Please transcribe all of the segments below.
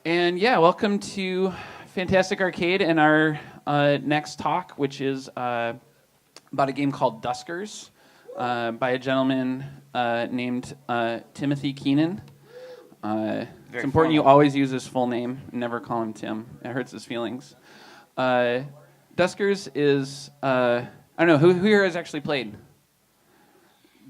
And yeah, welcome to Fantastic Arcade and our next talk, which is about a game called Duskers by a gentleman named Timothy Keenan. It's important you always use his full name and never call him Tim. It hurts his feelings. Duskers is, I don't know, who here has actually played?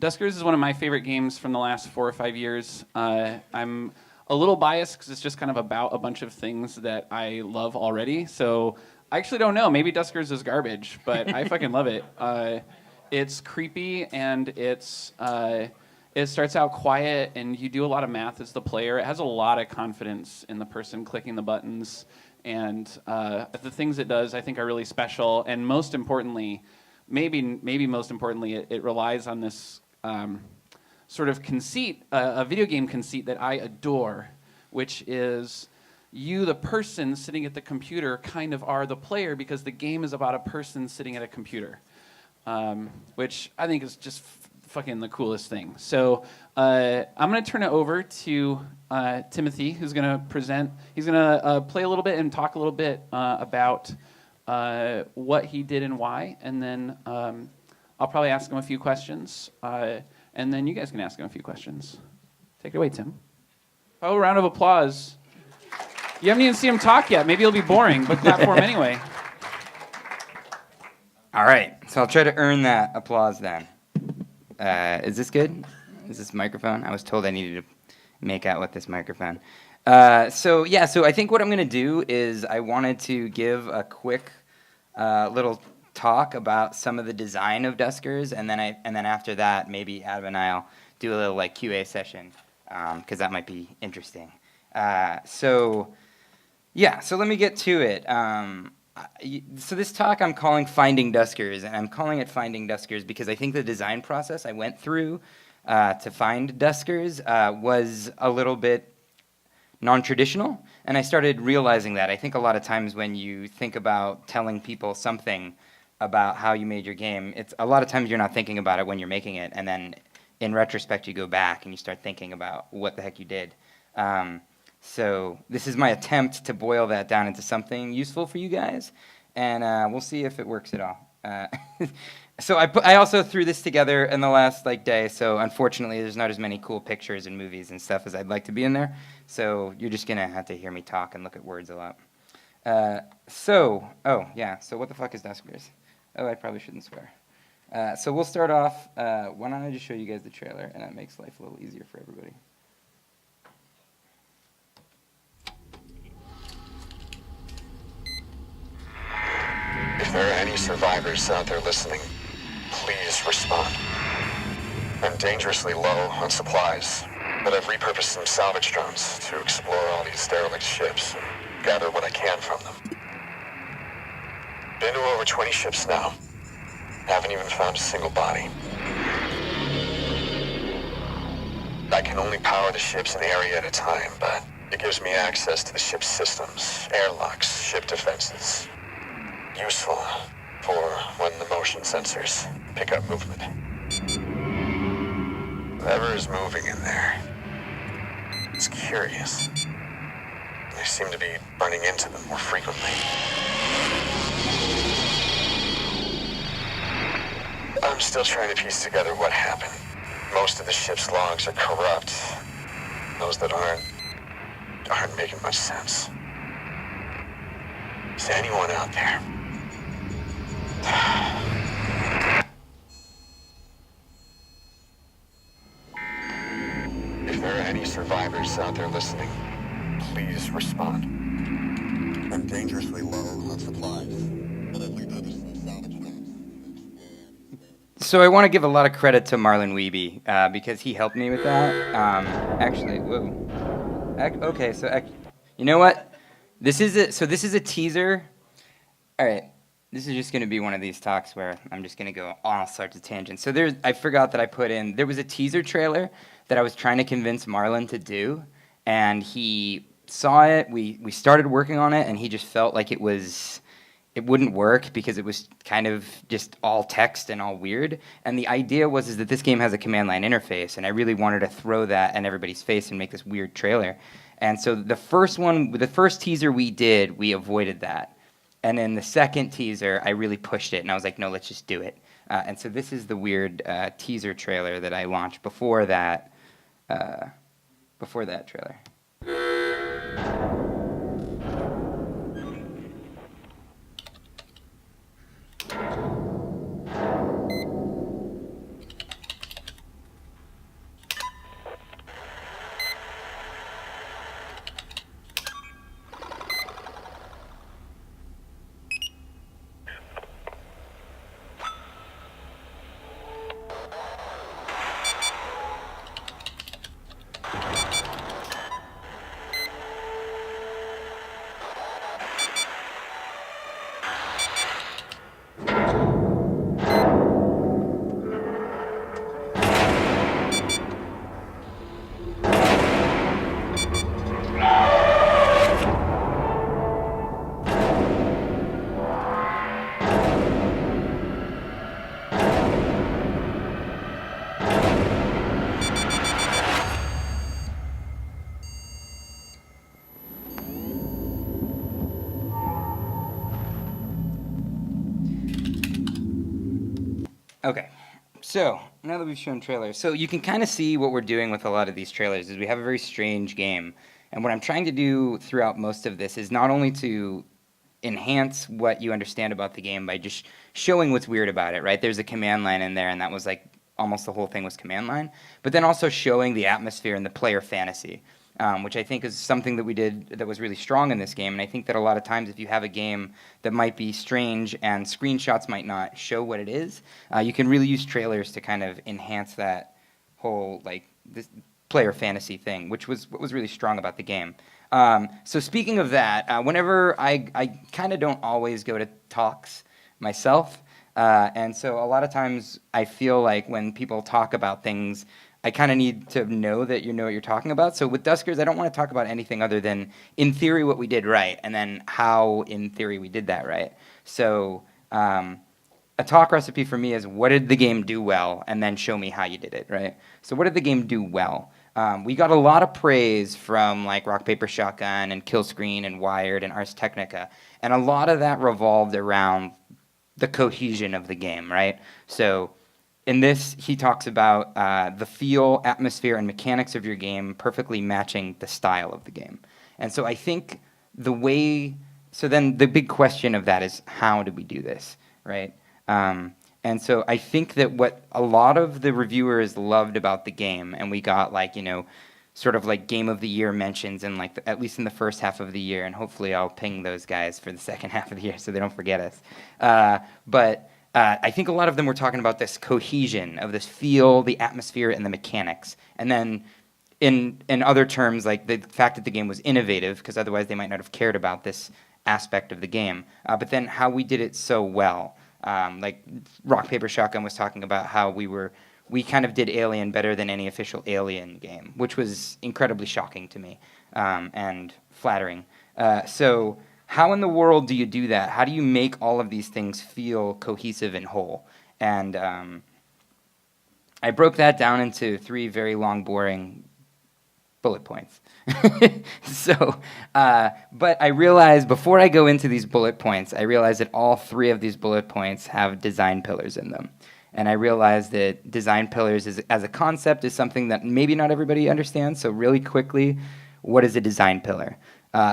Duskers is one of my favorite games from the last 4 or 5 years. I'm a little biased because it's just kind of about a bunch of things that I love already. So I actually don't know. Maybe Duskers is garbage, but I fucking love it. It's creepy and it starts out quiet and you do a lot of math as the player. It has a lot of confidence in the person clicking the buttons, and the things it does I think are really special. And most importantly, maybe most importantly, it relies on this sort of conceit, a video game conceit that I adore, which is you, the person sitting at the computer, kind of are the player because the game is about a person sitting at a computer, which I think is just fucking the coolest thing. So I'm going to turn it over to Timothy, who's going to present. He's going to play a little bit and talk a little bit about what he did and why, and then I'll probably ask him a few questions. And then you guys can ask him a few questions. Take it away, Tim. Oh, round of applause. You haven't even seen him talk yet. Maybe it'll be boring, but clap for him anyway. All right, so I'll try to earn that applause then. Is this good? Is this microphone? I was told I needed to make out with this microphone. So I think what I'm going to do is I wanted to give a quick little talk about some of the design of Duskers, and then after that, maybe Adam and I'll do a little like QA session, because that might be interesting. So let me get to it. So this talk I'm calling Finding Duskers, and I'm calling it Finding Duskers because I think the design process I went through to find Duskers was a little bit non-traditional, and I started realizing that. I think a lot of times when you think about telling people something about how you made your game, it's a lot of times you're not thinking about it when you're making it, and then in retrospect you go back and you start thinking about what the heck you did. So this is my attempt to boil that down into something useful for you guys, and we'll see if it works at all. So I also threw this together in the last day, so unfortunately there's not as many cool pictures and movies and stuff as I'd like to be in there, so you're just going to have to hear me talk and look at words a lot. So what the fuck is Duskers? Oh, I probably shouldn't swear. So we'll start off. Why don't I just show you guys the trailer, and that makes life a little easier for everybody. If there are any survivors out there listening, please respond. I'm dangerously low on supplies, but I've repurposed some salvage drones to explore all these derelict ships and gather what I can from them. Been to over 20 ships now. Haven't even found a single body. I can only power the ships an area at a time, but it gives me access to the ship's systems, airlocks, ship defenses. Useful for when the motion sensors pick up movement. Whatever is moving in there, it's curious. I seem to be running into them more frequently. I'm still trying to piece together what happened. Most of the ship's logs are corrupt. Those that aren't making much sense. Is anyone out there? If there are any survivors out there listening, please respond. I'm dangerously low on supplies, but I've repurposed some salvage drones. So I want to give a lot of credit to Marlon Wiebe because he helped me with that. You know what? This is a teaser. All right. This is just going to be one of these talks where I'm just going to go on all sorts of tangents. So I forgot that there was a teaser trailer that I was trying to convince Marlon to do, and he saw it. We started working on it, and he just felt like it wouldn't work because it was kind of just all text and all weird. And the idea was that this game has a command line interface, and I really wanted to throw that in everybody's face and make this weird trailer. And so the first teaser we did, we avoided that. And then the second teaser, I really pushed it, and I was like, no, let's just do it. And so this is the weird teaser trailer that I launched before that trailer. Okay, so now that we've shown trailers, so you can kind of see what we're doing with a lot of these trailers is we have a very strange game. And what I'm trying to do throughout most of this is not only to enhance what you understand about the game by just showing what's weird about it, right? There's a command line in there, and that was like almost the whole thing was command line. But then also showing the atmosphere and the player fantasy, which I think is something that we did that was really strong in this game. And I think that a lot of times if you have a game that might be strange and screenshots might not show what it is, you can really use trailers to kind of enhance that whole like this player fantasy thing, which was what was really strong about the game. So speaking of that, whenever I kind of don't always go to talks myself, and so a lot of times I feel like when people talk about things, I kind of need to know that you know what you're talking about. So with Duskers, I don't want to talk about anything other than, in theory, what we did right, and then how, in theory, we did that right. So a talk recipe for me is, what did the game do well, and then show me how you did it, right? So what did the game do well? We got a lot of praise from like Rock, Paper, Shotgun, and Kill Screen, and Wired, and Ars Technica, and a lot of that revolved around the cohesion of the game, right? So in this, he talks about the feel, atmosphere, and mechanics of your game perfectly matching the style of the game. And so I think so then the big question of that is, how did we do this, right? And so I think that what a lot of the reviewers loved about the game, and we got like, sort of like Game of the Year mentions in like at least in the first half of the year, and hopefully I'll ping those guys for the second half of the year so they don't forget us. But I think a lot of them were talking about this cohesion of this feel, the atmosphere, and the mechanics. And then in other terms, like the fact that the game was innovative, because otherwise they might not have cared about this aspect of the game. But then how we did it so well. Like Rock, Paper, Shotgun was talking about how we kind of did Alien better than any official Alien game, which was incredibly shocking to me and flattering. So how in the world do you do that? How do you make all of these things feel cohesive and whole? And I broke that down into 3 very long, boring bullet points. But I realized before I go into these bullet points, I realized that all 3 of these bullet points have design pillars in them. And I realized that design pillars as a concept is something that maybe not everybody understands. So really quickly, what is a design pillar?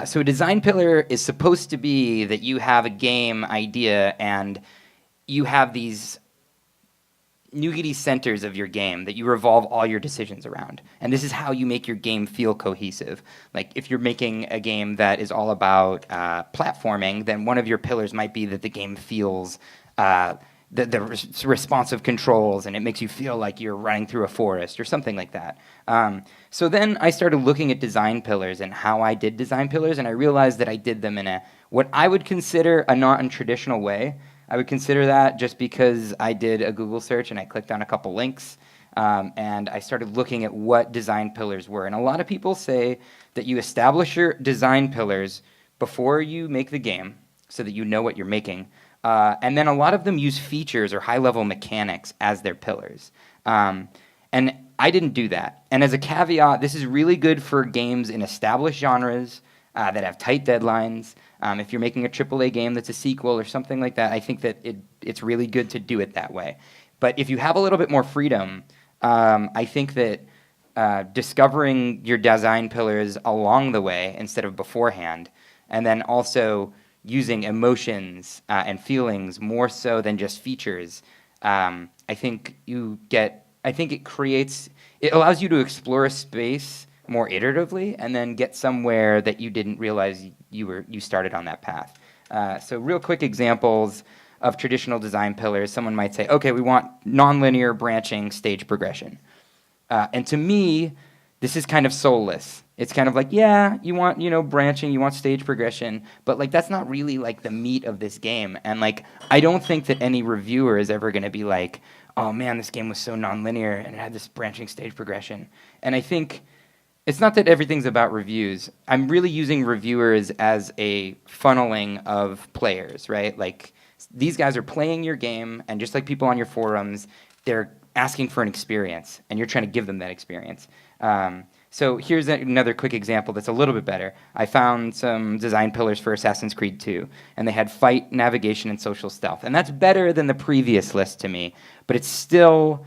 So a design pillar is supposed to be that you have a game idea and you have these nougaty centers of your game that you revolve all your decisions around. And this is how you make your game feel cohesive. Like if you're making a game that is all about platforming, then one of your pillars might be that the game feels the responsive controls, and it makes you feel like you're running through a forest or something like that. So then I started looking at design pillars and how I did design pillars, and I realized that I did them in what I would consider a non-traditional way. I would consider that just because I did a Google search and I clicked on a couple links, and I started looking at what design pillars were. And a lot of people say that you establish your design pillars before you make the game so that you know what you're making. And then a lot of them use features or high-level mechanics as their pillars. And I didn't do that. And as a caveat, this is really good for games in established genres that have tight deadlines. If you're making a AAA game that's a sequel or something like that, I think that it's really good to do it that way. But if you have a little bit more freedom, I think that discovering your design pillars along the way instead of beforehand, and then also using emotions and feelings more so than just features, I think it allows you to explore a space more iteratively and then get somewhere that you didn't realize you started on that path. So real quick examples of traditional design pillars. Someone might say, okay, we want nonlinear branching stage progression. And to me, this is kind of soulless. It's kind of like, yeah, you want, branching, you want stage progression, but like that's not really like the meat of this game. And like, I don't think that any reviewer is ever going to be like, oh man, this game was so nonlinear and it had this branching stage progression. And I think it's not that everything's about reviews. I'm really using reviewers as a funneling of players, right? Like these guys are playing your game, and just like people on your forums, they're asking for an experience, and you're trying to give them that experience. So here's another quick example that's a little bit better. I found some design pillars for Assassin's Creed 2, and they had fight, navigation, and social stealth. And that's better than the previous list to me, but it's still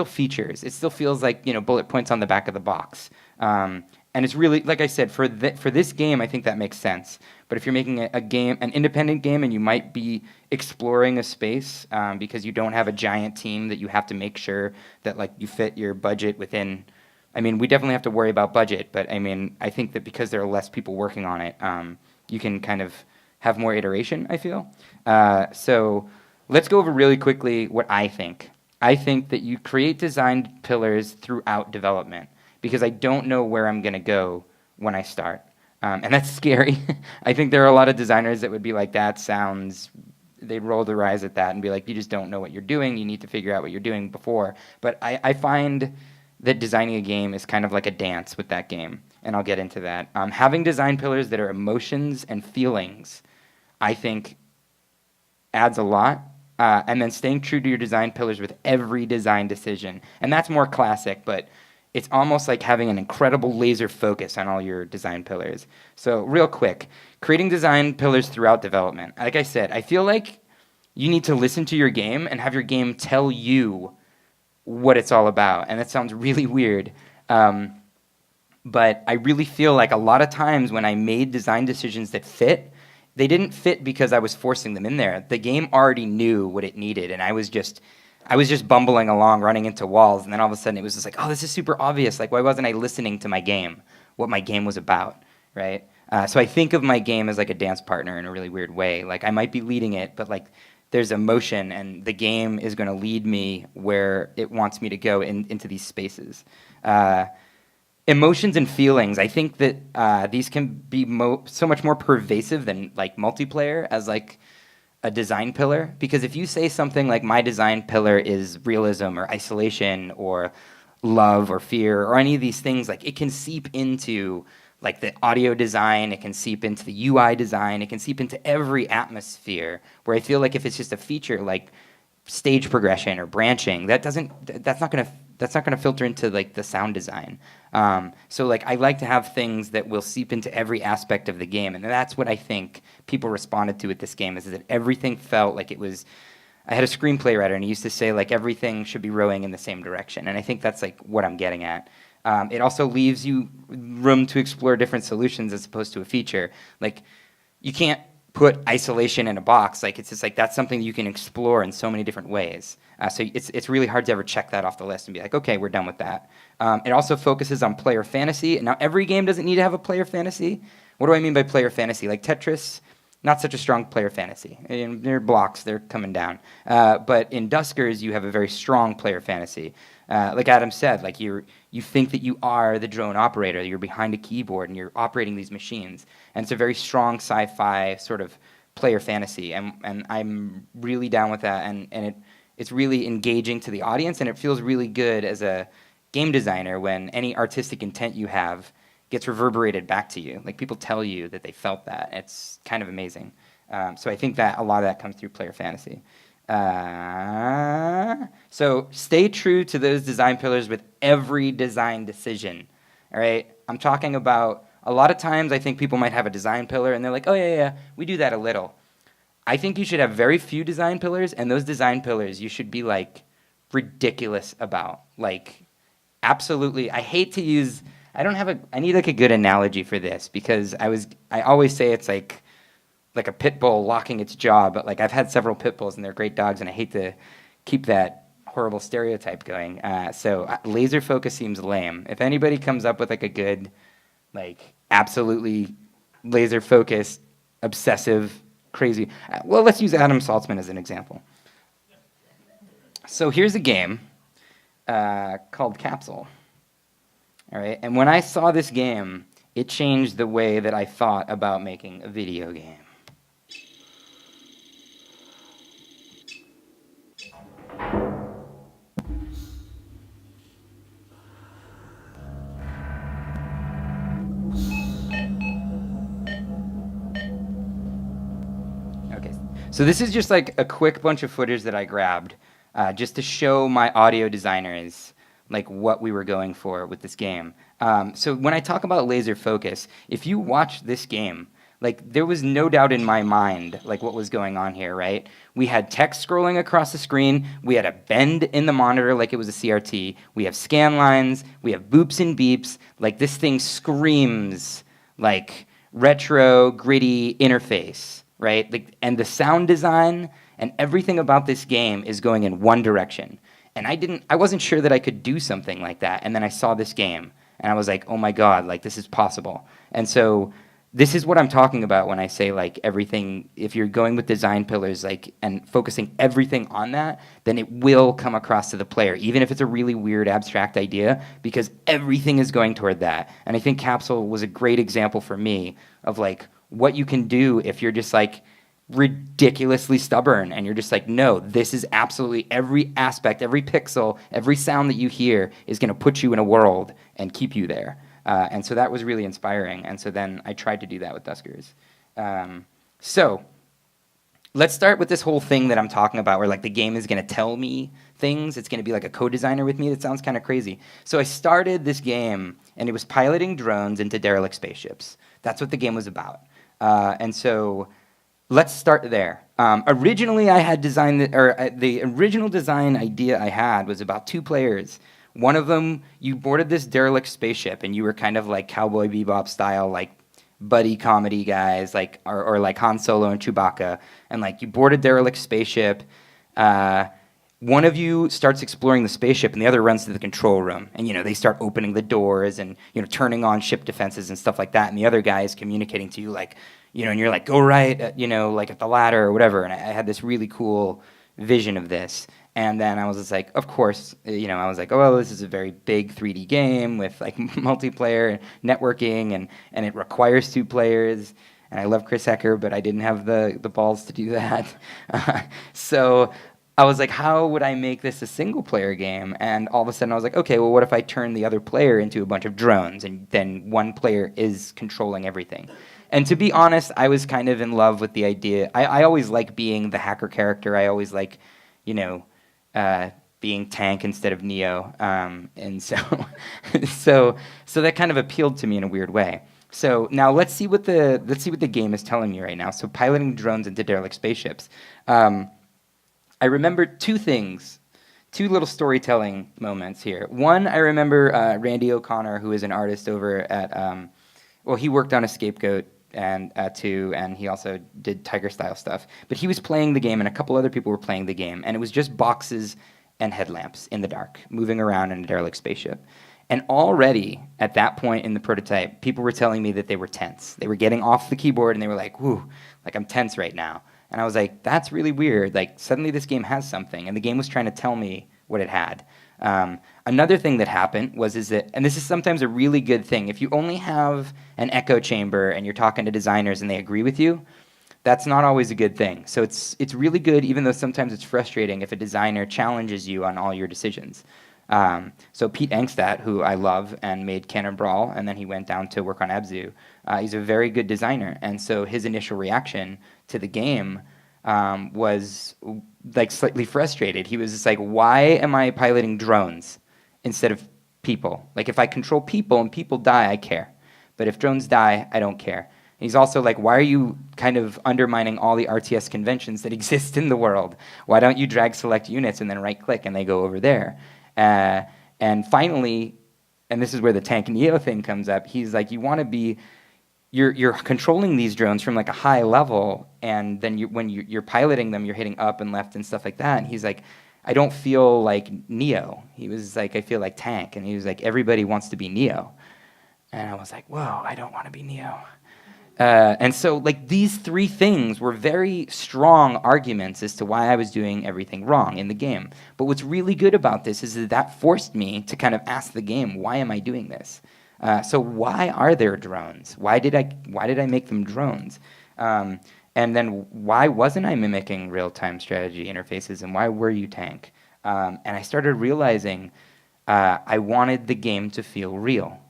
features. It still feels like bullet points on the back of the box. And it's really, like I said, for this game, I think that makes sense. But if you're making an independent game, and you might be exploring a space because you don't have a giant team that you have to make sure that like you fit your budget within. I mean, we definitely have to worry about budget, but I mean, I think that because there are less people working on it, you can kind of have more iteration, I feel. So let's go over really quickly what I think. I think that you create design pillars throughout development, because I don't know where I'm going to go when I start. And that's scary. I think there are a lot of designers that would be like, they'd roll their eyes at that and be like, you just don't know what you're doing. You need to figure out what you're doing before. But I find that designing a game is kind of like a dance with that game, and I'll get into that. Having design pillars that are emotions and feelings, I think, adds a lot. And then staying true to your design pillars with every design decision. And that's more classic, but it's almost like having an incredible laser focus on all your design pillars. So real quick, creating design pillars throughout development. Like I said, I feel like you need to listen to your game and have your game tell you what it's all about. And that sounds really weird. But I really feel like a lot of times when I made design decisions that fit, they didn't fit because I was forcing them in there. The game already knew what it needed, and I was just bumbling along, running into walls, and then all of a sudden it was just like, oh, this is super obvious. Like, why wasn't I listening to my game, what my game was about, right? So I think of my game as like a dance partner in a really weird way. Like, I might be leading it, but like there's emotion, and the game is going to lead me where it wants me to go into these spaces. Emotions and feelings, I think that these can be so much more pervasive than like multiplayer as like a design pillar. Because if you say something like my design pillar is realism or isolation or love or fear or any of these things, like it can seep into like the audio design, it can seep into the UI design, it can seep into every atmosphere, where I feel like if it's just a feature like stage progression or branching, that's not gonna filter into like the sound design. So like I like to have things that will seep into every aspect of the game, and that's what I think people responded to with this game, is that everything felt like it was. I had a screenplay writer, and he used to say like everything should be rowing in the same direction, and I think that's like what I'm getting at. It also leaves you room to explore different solutions as opposed to a feature. Like you can't put isolation in a box. Like it's just like that's something you can explore in so many different ways. So it's really hard to ever check that off the list and be like, okay, we're done with that. It also focuses on player fantasy. Now every game doesn't need to have a player fantasy. What do I mean by player fantasy? Like Tetris, not such a strong player fantasy. And they're blocks, they're coming down. But in Duskers, you have a very strong player fantasy. Like Adam said, like you think that you are the drone operator, you're behind a keyboard and you're operating these machines. And it's a very strong sci-fi sort of player fantasy. And I'm really down with that. And it's really engaging to the audience, and it feels really good as a game designer when any artistic intent you have gets reverberated back to you. Like people tell you that they felt that. It's kind of amazing. So I think that a lot of that comes through player fantasy. So stay true to those design pillars with every design decision. All right? I'm talking about a lot of times I think people might have a design pillar and they're like, oh, yeah, we do that a little. I think you should have very few design pillars, and those design pillars you should be like ridiculous about. Like, absolutely. I hate to use, I need like a good analogy for this because I always say it's like a pit bull locking its jaw, but like I've had several pit bulls and they're great dogs, and I hate to keep that horrible stereotype going. So laser focus seems lame. If anybody comes up with like a good, like absolutely laser focused, obsessive, crazy, well, let's use Adam Saltzman as an example. So here's a game called Capsule. All right, and when I saw this game, it changed the way that I thought about making a video game. Okay, so this is just like a quick bunch of footage that I grabbed just to show my audio designers like what we were going for with this game. So when I talk about laser focus, if you watch this game, like there was no doubt in my mind like what was going on here, right? We had text scrolling across the screen, we had a bend in the monitor like it was a CRT, we have scan lines, we have boops and beeps, like this thing screams like retro, gritty interface, right? Like, and the sound design and everything about this game is going in one direction. And I wasn't sure that I could do something like that. And then I saw this game and I was like, oh my God, like this is possible. And so this is what I'm talking about when I say like everything, if you're going with design pillars like and focusing everything on that, then it will come across to the player, even if it's a really weird abstract idea, because everything is going toward that. And I think Capsule was a great example for me of like what you can do if you're just like ridiculously stubborn and you're just like, no, this is absolutely every aspect, every pixel, every sound that you hear is going to put you in a world and keep you there. And so that was really inspiring. And so then I tried to do that with Duskers. So let's start with this whole thing that I'm talking about where like the game is going to tell me things. It's going to be like a co-designer with me. That sounds kind of crazy. So I started this game and it was piloting drones into derelict spaceships. That's what the game was about. And so let's start there. Originally, I had designed the original design idea I had was about 2 players. One of them, you boarded this derelict spaceship, and you were kind of like Cowboy Bebop style, like buddy comedy guys, like or like Han Solo and Chewbacca, and like you board a derelict spaceship. One of you starts exploring the spaceship, and the other runs to the control room, and they start opening the doors and turning on ship defenses and stuff like that. And the other guy is communicating to you like, and you're like, go right, like at the ladder or whatever. And I had this really cool vision of this. And then I was just like, of course, I was like, oh, well, this is a very big 3D game with like multiplayer and networking, and it requires 2 players. And I love Chris Hecker, but I didn't have the balls to do that. So I was like, how would I make this a single-player game? And all of a sudden I was like, okay, well, what if I turn the other player into a bunch of drones, and then one player is controlling everything? And to be honest, I was kind of in love with the idea. I always like being the hacker character. I always like, being Tank instead of Neo. And so, so that kind of appealed to me in a weird way. So now let's see what the game is telling me right now. So piloting drones into derelict spaceships. I remember 2 things, 2 little storytelling moments here. One, I remember Randy O'Connor, who is an artist over at, he worked on a Scapegoat and too, and he also did Tiger style stuff. But he was playing the game, and a couple other people were playing the game, and it was just boxes and headlamps in the dark, moving around in a derelict spaceship. And already at that point in the prototype, people were telling me that they were tense. They were getting off the keyboard, and they were like, "Whew, like I'm tense right now." And I was like, "That's really weird. Like suddenly this game has something," and the game was trying to tell me what it had. Another thing that happened is that, and this is sometimes a really good thing, if you only have an echo chamber and you're talking to designers and they agree with you, that's not always a good thing. So it's really good, even though sometimes it's frustrating, if a designer challenges you on all your decisions. So Pete Engstad, who I love and made Cannon Brawl, and then he went down to work on Abzu, he's a very good designer. And so his initial reaction to the game was like slightly frustrated. He was just like, why am I piloting drones instead of people? Like if I control people and people die, I care. But if drones die, I don't care. He's also like, why are you kind of undermining all the RTS conventions that exist in the world? Why don't you drag select units and then right-click and they go over there? And finally, and this is where the tank Neo thing comes up, he's like, you want to be, you're controlling these drones from like a high level, and then when you're piloting them, you're hitting up and left and stuff like that. And he's like, I don't feel like Neo. He was like, I feel like Tank. And he was like, everybody wants to be Neo. And I was like, whoa, I don't want to be Neo. And so like these three things were very strong arguments as to why I was doing everything wrong in the game. But what's really good about this is that forced me to kind of ask the game, why am I doing this? So why are there drones? Why did I make them drones? And then why wasn't I mimicking real-time strategy interfaces, and why were you Tank? And I started realizing I wanted the game to feel real.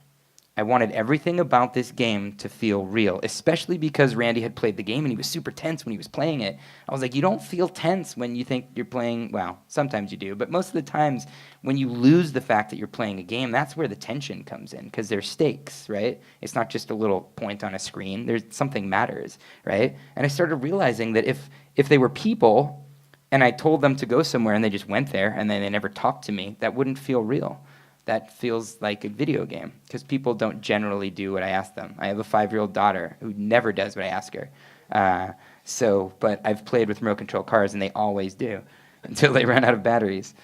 I wanted everything about this game to feel real, especially because Randy had played the game and he was super tense when he was playing it. I was like, you don't feel tense when you think you're playing, well, sometimes you do, but most of the times when you lose the fact that you're playing a game, that's where the tension comes in, because there's stakes, right? It's not just a little point on a screen. There's something matters, right? And I started realizing that if they were people and I told them to go somewhere and they just went there and then they never talked to me, that wouldn't feel real. That feels like a video game, because people don't generally do what I ask them. I have a 5-year-old daughter who never does what I ask her. But I've played with remote control cars, and they always do until they run out of batteries.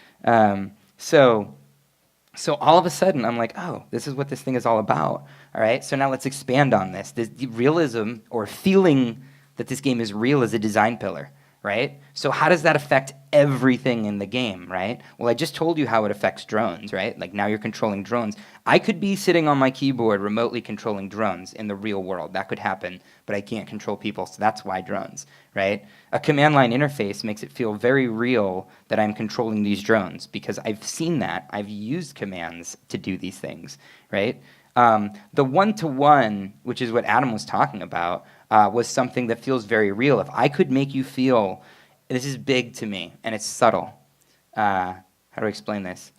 So all of a sudden, I'm like, oh, this is what this thing is all about. All right, so now let's expand on this. The realism, or feeling that this game is real, is a design pillar. Right? So how does that affect everything in the game, right? Well, I just told you how it affects drones, right? Like now you're controlling drones. I could be sitting on my keyboard remotely controlling drones in the real world. That could happen, but I can't control people, so that's why drones, right? A command line interface makes it feel very real that I'm controlling these drones, because I've seen that. I've used commands to do these things, right? The one-to-one, which is what Adam was talking about, was something that feels very real. If I could make you feel, this is big to me, and it's subtle. How do I explain this?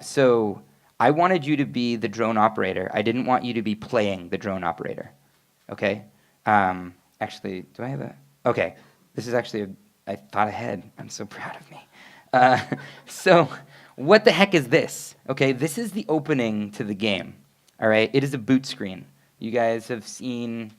So I wanted you to be the drone operator. I didn't want you to be playing the drone operator, okay? Actually, do I have a, okay. This is actually, I thought ahead. I'm so proud of me. So what the heck is this? Okay, this is the opening to the game, all right? It is a boot screen. You guys have seen,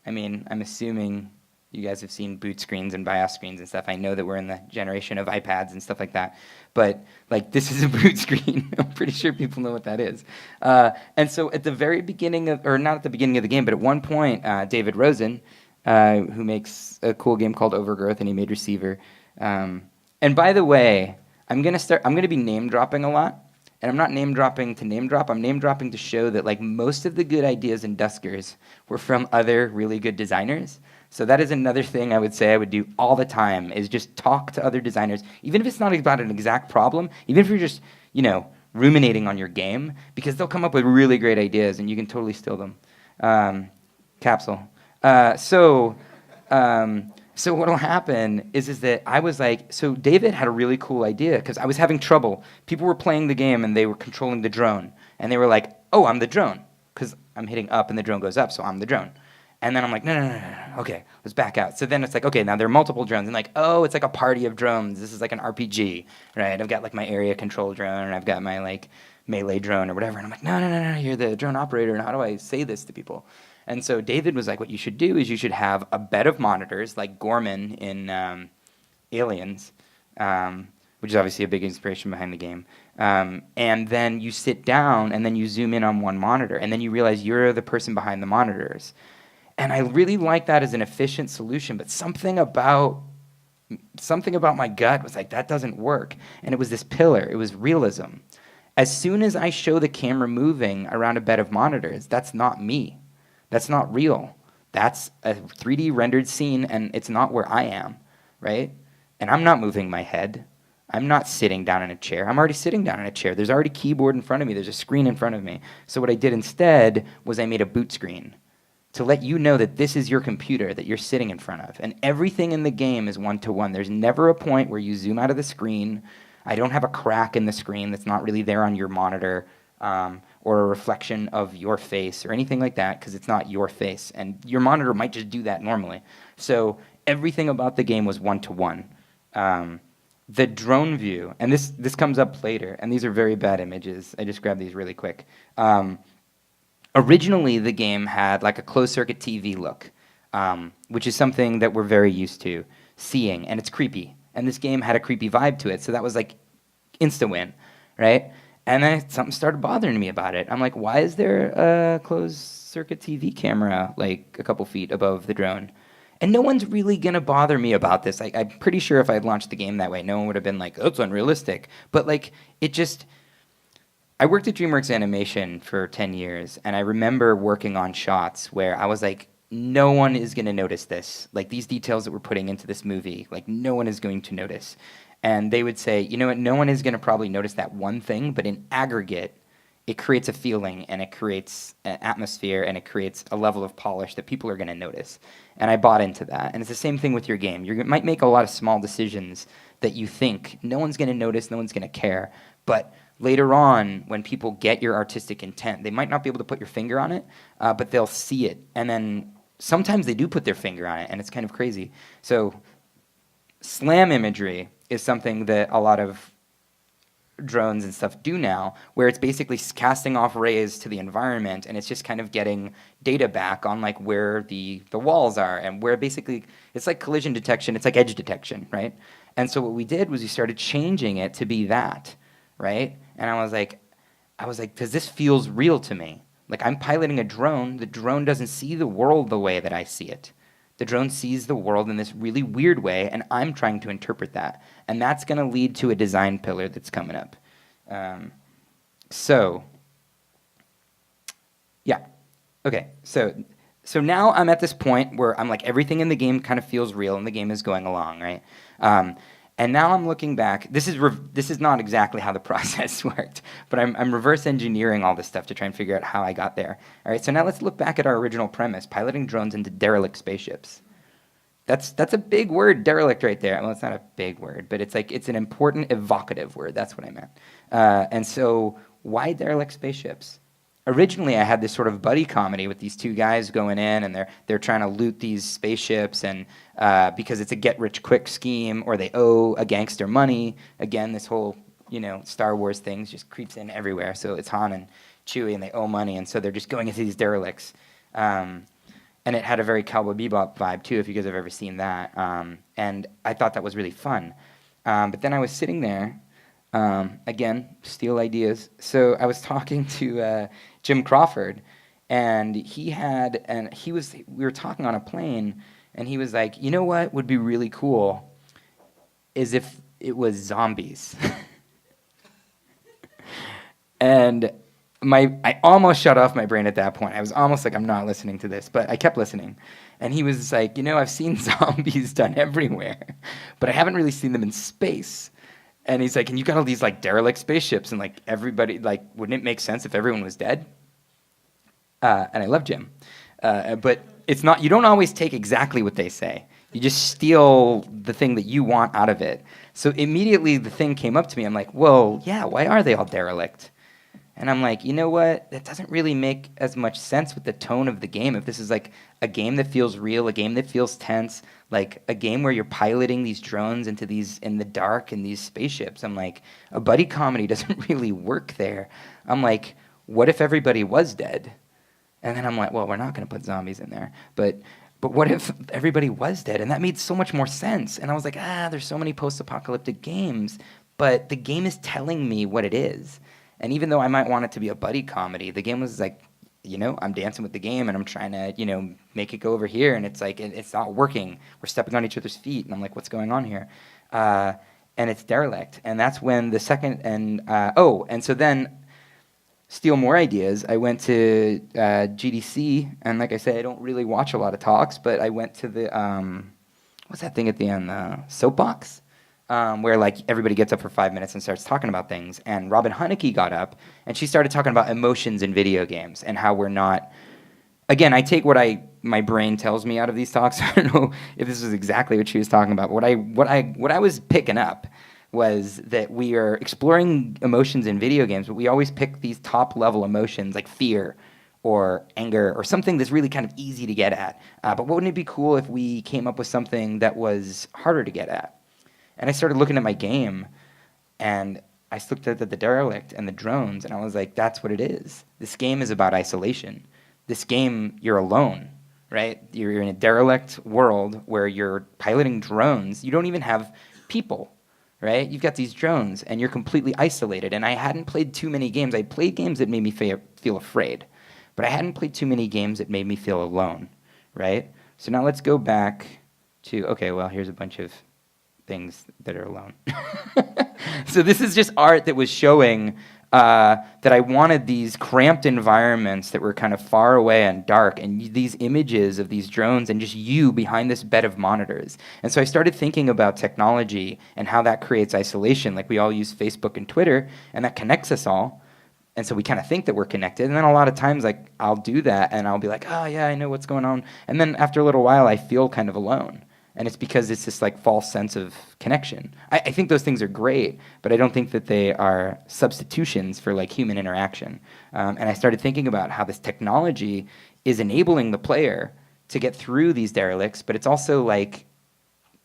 I mean, I'm assuming you guys have seen boot screens and BIOS screens and stuff. I know that we're in the generation of iPads and stuff like that. But, like, this is a boot screen. I'm pretty sure people know what that is. And so at the very beginning of, or not at the beginning of the game, but at one point, David Rosen, who makes a cool game called Overgrowth, and he made Receiver. And by the way, I'm going to be name-dropping a lot. And I'm not name-dropping to name-drop. I'm name-dropping to show that like most of the good ideas in Duskers were from other really good designers. So that is another thing I would say I would do all the time, is just talk to other designers, even if it's not about an exact problem, even if you're just, you know, ruminating on your game, because they'll come up with really great ideas and you can totally steal them. Capsule. So what will happen is that I was like, so David had a really cool idea, because I was having trouble. People were playing the game and they were controlling the drone. And they were like, oh, I'm the drone, because I'm hitting up and the drone goes up, so I'm the drone. And then I'm like, no, okay, let's back out. So then it's like, okay, now there are multiple drones. And like, oh, it's like a party of drones. This is like an RPG, right? I've got like my area control drone, and I've got my like melee drone or whatever. And I'm like, no, you're the drone operator, and how do I say this to people? And so David was like, what you should do is you should have a bed of monitors, like Gorman in Aliens, which is obviously a big inspiration behind the game. And then you sit down, and then you zoom in on one monitor, and then you realize you're the person behind the monitors. And I really like that as an efficient solution, but something about my gut was like, that doesn't work. And it was this pillar. It was realism. As soon as I show the camera moving around a bed of monitors, that's not me. That's not real. That's a 3D rendered scene, and it's not where I am, right? And I'm not moving my head. I'm not sitting down in a chair. I'm already sitting down in a chair. There's already a keyboard in front of me. There's a screen in front of me. So what I did instead was I made a boot screen to let you know that this is your computer that you're sitting in front of. And everything in the game is one-to-one. There's never a point where you zoom out of the screen. I don't have a crack in the screen that's not really there on your monitor, or a reflection of your face or anything like that, because it's not your face. And your monitor might just do that normally. So everything about the game was one-to-one. The drone view, and this comes up later, and these are very bad images. I just grabbed these really quick. Originally, the game had like a closed-circuit TV look, which is something that we're very used to seeing, and it's creepy. And this game had a creepy vibe to it, so that was like insta-win, right? And then something started bothering me about it. I'm like, why is there a closed-circuit TV camera like a couple feet above the drone? And no one's really going to bother me about this. I'm pretty sure if I had launched the game that way, no one would have been like, oh, it's unrealistic. But like, it just... I worked at DreamWorks Animation for 10 years, and I remember working on shots where I was like, no one is going to notice this. Like, these details that we're putting into this movie, like, no one is going to notice. And they would say, you know what, no one is going to probably notice that one thing, but in aggregate, it creates a feeling, and it creates an atmosphere, and it creates a level of polish that people are going to notice. And I bought into that. And it's the same thing with your game. You might make a lot of small decisions that you think no one's going to notice, no one's going to care, but later on, when people get your artistic intent, they might not be able to put your finger on it, but they'll see it. And then sometimes they do put their finger on it, and it's kind of crazy. So slam imagery is something that a lot of drones and stuff do now, where it's basically casting off rays to the environment, and it's just kind of getting data back on like where the walls are, and where basically it's like collision detection, it's like edge detection, right? And so what we did was we started changing it to be that, right? And I was like, because this feels real to me. Like, I'm piloting a drone. The drone doesn't see the world the way that I see it. The drone sees the world in this really weird way, and I'm trying to interpret that. And that's going to lead to a design pillar that's coming up. Yeah. Okay, so now I'm at this point where I'm like, everything in the game kind of feels real, and the game is going along, right? And now I'm looking back. This is not exactly how the process worked, but I'm reverse engineering all this stuff to try and figure out how I got there. All right, so now let's look back at our original premise: piloting drones into derelict spaceships. That's a big word, derelict, right there. Well, it's not a big word, but it's an important evocative word. That's what I meant. And so, why derelict spaceships? Originally, I had this sort of buddy comedy with these two guys going in, and they're trying to loot these spaceships, and because it's a get-rich-quick scheme, or they owe a gangster money. Again, this whole Star Wars thing just creeps in everywhere. So it's Han and Chewie, and they owe money, and so they're just going into these derelicts. And it had a very Cowboy Bebop vibe too, if you guys have ever seen that. And I thought that was really fun. But then I was sitting there. Again, steal ideas. So I was talking to Jim Crawford, and we were talking on a plane, and he was like, you know what would be really cool is if it was zombies. And I almost shut off my brain at that point. I was almost like, I'm not listening to this, but I kept listening. And he was like, I've seen zombies done everywhere, but I haven't really seen them in space. And he's like, and you got all these like derelict spaceships, and like everybody, like, wouldn't it make sense if everyone was dead? And I love Jim, but it's not. You don't always take exactly what they say. You just steal the thing that you want out of it. So immediately the thing came up to me. I'm like, whoa, yeah, why are they all derelict? And I'm like, you know what? That doesn't really make as much sense with the tone of the game. If this is like a game that feels real, a game that feels tense, like a game where you're piloting these drones into these in the dark in these spaceships, I'm like, a buddy comedy doesn't really work there. I'm like, what if everybody was dead? And then I'm like, well, we're not going to put zombies in there, but what if everybody was dead? And that made so much more sense. And I was like, there's so many post-apocalyptic games, but the game is telling me what it is. And even though I might want it to be a buddy comedy, the game was like, I'm dancing with the game, and I'm trying to, make it go over here, and it's like, it's not working. We're stepping on each other's feet, and I'm like, what's going on here? And it's derelict. And that's when the second, and so then, steal more ideas. I went to GDC, and like I said, I don't really watch a lot of talks, but I went to the, what's that thing at the end, soapbox? Where like everybody gets up for 5 minutes and starts talking about things. And Robin Hunicke got up, and she started talking about emotions in video games and how we're not. Again, I take what I my brain tells me out of these talks. I don't know if this is exactly what she was talking about. But what I was picking up was that we are exploring emotions in video games, but we always pick these top level emotions like fear or anger or something that's really kind of easy to get at. But wouldn't it be cool if we came up with something that was harder to get at? And I started looking at my game, and I looked at the derelict and the drones, and I was like, that's what it is. This game is about isolation. This game, you're alone, right? You're in a derelict world where you're piloting drones. You don't even have people, right? You've got these drones, and you're completely isolated. And I hadn't played too many games. I played games that made me feel afraid, but I hadn't played too many games that made me feel alone, right? So now let's go back to, okay, well, here's a bunch of things that are alone. So this is just art that was showing that I wanted these cramped environments that were kind of far away and dark, and these images of these drones and just you behind this bed of monitors. And so I started thinking about technology and how that creates isolation. Like, we all use Facebook and Twitter, and that connects us all. And so we kind of think that we're connected. And then a lot of times, like, I'll do that, and I'll be like, oh, yeah, I know what's going on. And then after a little while, I feel kind of alone. And it's because it's this like false sense of connection. I think those things are great, but I don't think that they are substitutions for like human interaction. And I started thinking about how this technology is enabling the player to get through these derelicts, but it's also like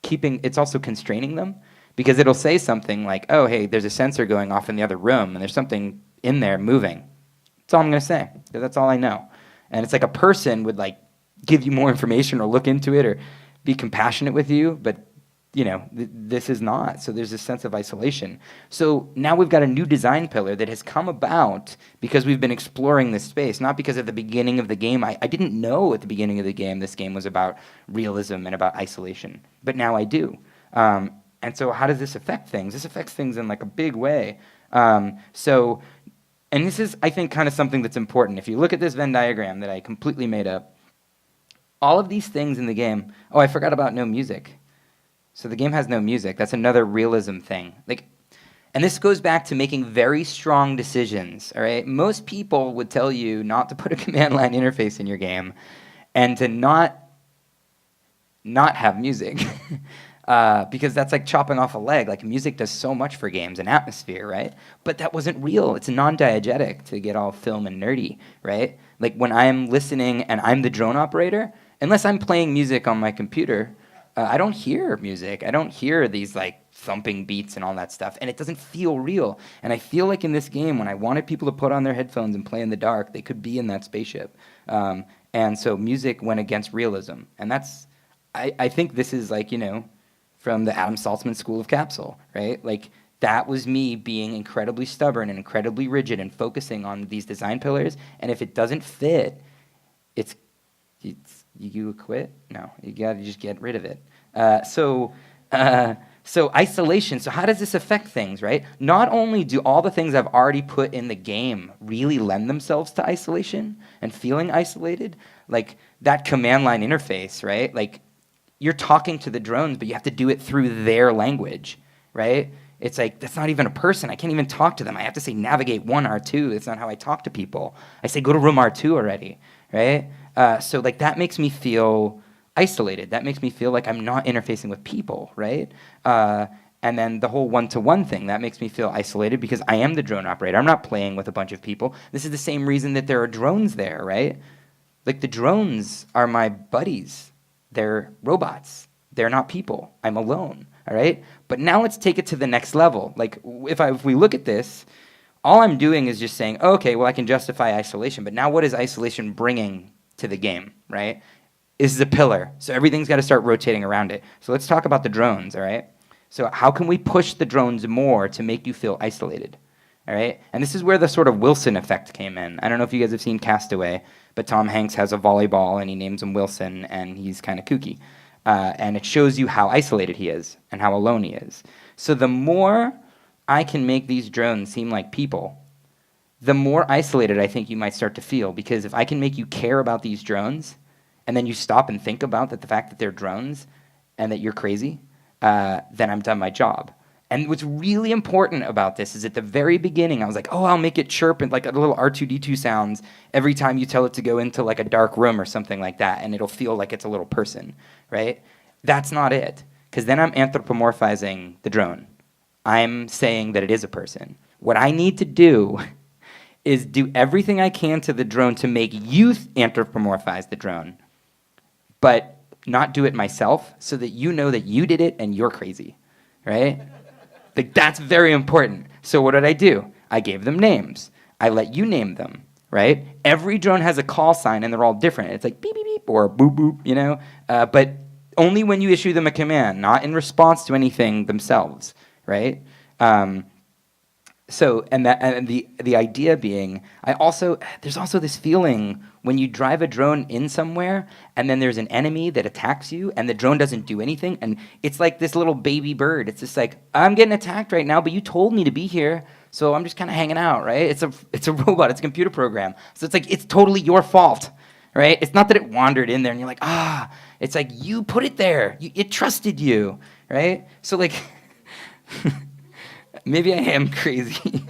it's also constraining them, because it'll say something like, oh, hey, there's a sensor going off in the other room, and there's something in there moving. That's all I'm going to say. That's all I know. And it's like a person would like give you more information or look into it or be compassionate with you, but this is not. So there's this sense of isolation. So now we've got a new design pillar that has come about because we've been exploring this space, not because at the beginning of the game, I didn't know at the beginning of the game this game was about realism and about isolation, but now I do. And so how does this affect things? This affects things in like a big way. And this is, I think, kind of something that's important. If you look at this Venn diagram that I completely made up, all of these things in the game. Oh, I forgot about no music. So the game has no music. That's another realism thing. And this goes back to making very strong decisions. All right, most people would tell you not to put a command line interface in your game, and to not have music, because that's like chopping off a leg. Like, music does so much for games and atmosphere, right? But that wasn't real. It's non-diegetic, to get all film and nerdy, right? Like, when I'm listening and I'm the drone operator, unless I'm playing music on my computer, I don't hear music. I don't hear these like thumping beats and all that stuff, and it doesn't feel real. And I feel like in this game, when I wanted people to put on their headphones and play in the dark, they could be in that spaceship. And so music went against realism, and that's, I think this is like, from the Adam Saltzman School of Capsule, right? Like, that was me being incredibly stubborn and incredibly rigid and focusing on these design pillars. And if it doesn't fit, you quit? No, you got to just get rid of it. So isolation. So how does this affect things, right? Not only do all the things I've already put in the game really lend themselves to isolation and feeling isolated, like that command line interface, right? Like, you're talking to the drones, but you have to do it through their language, right? It's like, that's not even a person. I can't even talk to them. I have to say navigate 1 R2. That's not how I talk to people. I say go to room R2 already, right? So like, that makes me feel isolated. That makes me feel like I'm not interfacing with people, right? And then the whole one-to-one thing, that makes me feel isolated because I am the drone operator. I'm not playing with a bunch of people. This is the same reason that there are drones there, right? Like, the drones are my buddies. They're robots. They're not people. I'm alone, all right? But now let's take it to the next level. Like, if we look at this, all I'm doing is just saying, okay, well, I can justify isolation, but now what is isolation bringing to the game, right? This is a pillar, so everything's got to start rotating around it. So let's talk about the drones, all right? So how can we push the drones more to make you feel isolated, all right? And this is where the sort of Wilson effect came in. I don't know if you guys have seen Castaway, but Tom Hanks has a volleyball, and he names him Wilson, and he's kind of kooky. And it shows you how isolated he is and how alone he is. So the more I can make these drones seem like people, the more isolated I think you might start to feel. Because if I can make you care about these drones, and then you stop and think about the fact that they're drones and that you're crazy, then I've done my job. And what's really important about this is at the very beginning, I was like, oh, I'll make it chirp and like a little R2-D2 sounds every time you tell it to go into like a dark room or something like that, and it'll feel like it's a little person, right? That's not it, because then I'm anthropomorphizing the drone. I'm saying that it is a person. What I need to do is do everything I can to the drone to make you anthropomorphize the drone, but not do it myself so that you know that you did it and you're crazy, right? Like, that's very important. So what did I do? I gave them names. I let you name them, right? Every drone has a call sign, and they're all different. It's like beep, beep, beep, or boop, boop, you know? But only when you issue them a command, not in response to anything themselves, right? So, and the idea being, there's also this feeling when you drive a drone in somewhere and then there's an enemy that attacks you and the drone doesn't do anything, and it's like this little baby bird. It's just like, I'm getting attacked right now, but you told me to be here, so I'm just kind of hanging out, right? It's a robot, it's a computer program. So it's like, it's totally your fault, right? It's not that it wandered in there and you're like, it's like, you put it there, it trusted you, right? So like, maybe I am crazy.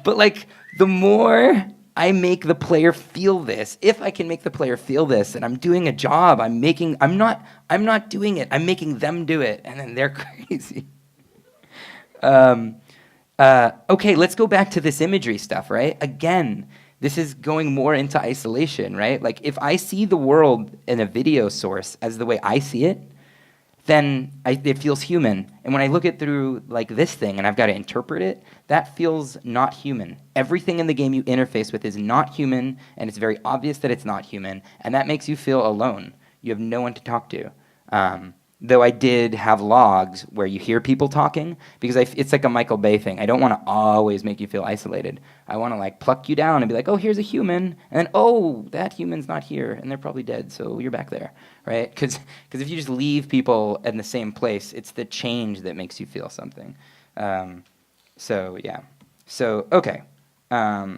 But like, the more I make the player feel this, if I can make the player feel this, and I'm doing a job, I'm not doing it, I'm making them do it, and then they're crazy. Okay, let's go back to this imagery stuff, right? Again, this is going more into isolation, right? Like, if I see the world in a video source as the way I see it, then it feels human. And when I look it through like this thing and I've got to interpret it, that feels not human. Everything in the game you interface with is not human, and it's very obvious that it's not human, and that makes you feel alone. You have no one to talk to. Though I did have logs where you hear people talking, because it's like a Michael Bay thing. I don't want to always make you feel isolated. I want to like pluck you down and be like, oh, here's a human, and then, oh, that human's not here, and they're probably dead, so you're back there, right? Because if you just leave people in the same place, it's the change that makes you feel something. So yeah. So okay.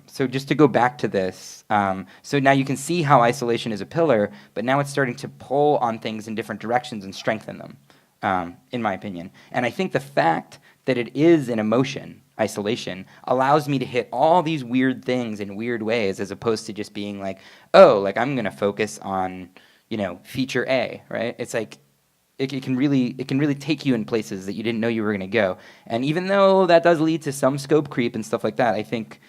So just to go back to this, so now you can see how isolation is a pillar, but now it's starting to pull on things in different directions and strengthen them, in my opinion. And I think the fact that it is an emotion, isolation, allows me to hit all these weird things in weird ways, as opposed to just being like, oh, like I'm going to focus on, feature A, right? It's like, it can really take you in places that you didn't know you were going to go. And even though that does lead to some scope creep and stuff like that, I think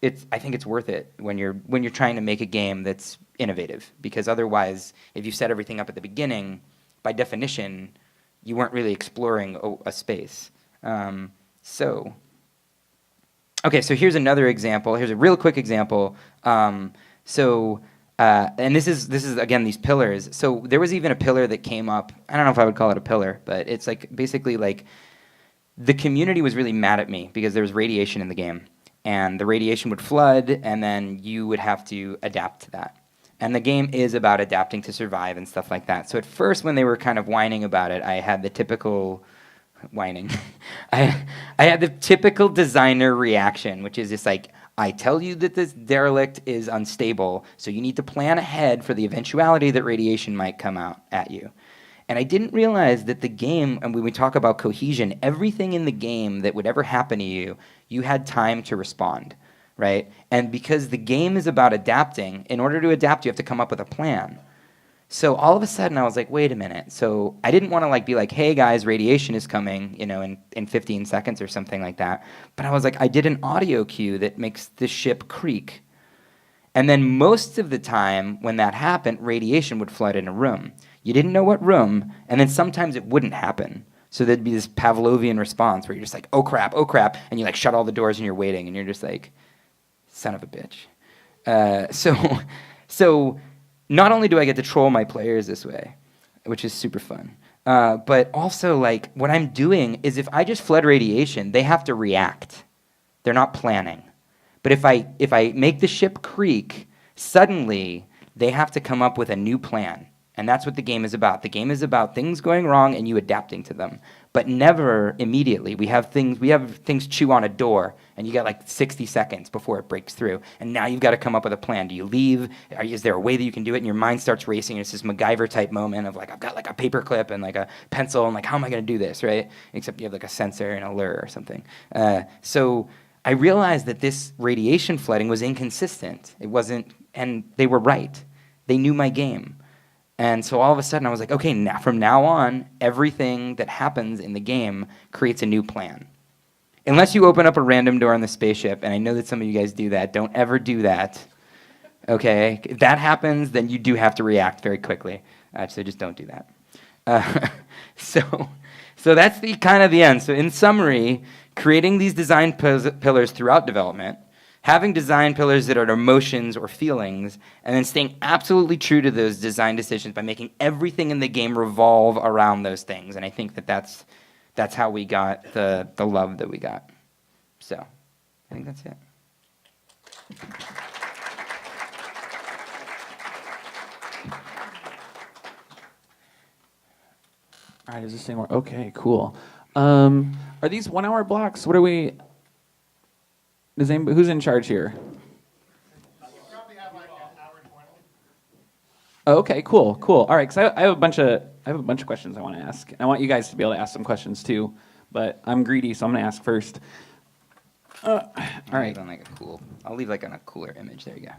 it's worth it when you're trying to make a game that's innovative, because otherwise, if you set everything up at the beginning, by definition, you weren't really exploring a space. So here's another example. Here's a real quick example. And this is again these pillars. So there was even a pillar that came up. I don't know if I would call it a pillar, but it's like basically like the community was really mad at me because there was radiation in the game. And the radiation would flood, and then you would have to adapt to that. And the game is about adapting to survive and stuff like that. So at first, when they were kind of whining about it, I had the typical whining. I had the typical designer reaction, which is just like, I tell you that this derelict is unstable, so you need to plan ahead for the eventuality that radiation might come out at you. And I didn't realize that the game, and when we talk about cohesion, everything in the game that would ever happen to you, you had time to respond, right? And because the game is about adapting, in order to adapt, you have to come up with a plan. So all of a sudden, I was like, wait a minute. So I didn't want to be like, hey guys, radiation is coming, in 15 seconds or something like that. But I was like, I did an audio cue that makes the ship creak. And then most of the time when that happened, radiation would flood in a room. You didn't know what room, and then sometimes it wouldn't happen. So there'd be this Pavlovian response where you're just like, oh crap, and you shut all the doors and you're waiting, and you're just like, son of a bitch. So not only do I get to troll my players this way, which is super fun, but also what I'm doing is if I just flood radiation, they have to react. They're not planning. But if I make the ship creak, suddenly they have to come up with a new plan. And that's what the game is about. The game is about things going wrong and you adapting to them, but never immediately. We have things chew on a door, and you got like 60 seconds before it breaks through. And now you've got to come up with a plan. Do you leave? Is there a way that you can do it? And your mind starts racing. It's this MacGyver type moment of like, I've got like a paper clip and like a pencil, and like, how am I going to do this, right? Except you have like a sensor and a lure or something. So I realized that this radiation flooding was inconsistent. It wasn't, and they were right. They knew my game. And so all of a sudden I was like, okay, now from now on, everything that happens in the game creates a new plan. Unless you open up a random door on the spaceship, and I know that some of you guys do that, don't ever do that. Okay? If that happens, then you do have to react very quickly. So just don't do that. So that's the kind of the end. So in summary, creating these design pillars throughout development, having design pillars that are emotions or feelings, and then staying absolutely true to those design decisions by making everything in the game revolve around those things. And I think that that's how we got the love that we got. So I think that's it. All right, is this thing more? Okay, cool. Are these 1 hour blocks? What are we? Does anybody, who's in charge here? Oh, okay, cool. All right, because I have a bunch of questions I want to ask. I want you guys to be able to ask some questions too, but I'm greedy, so I'm going to ask first. All right. I'll leave like on a cooler image. There you go.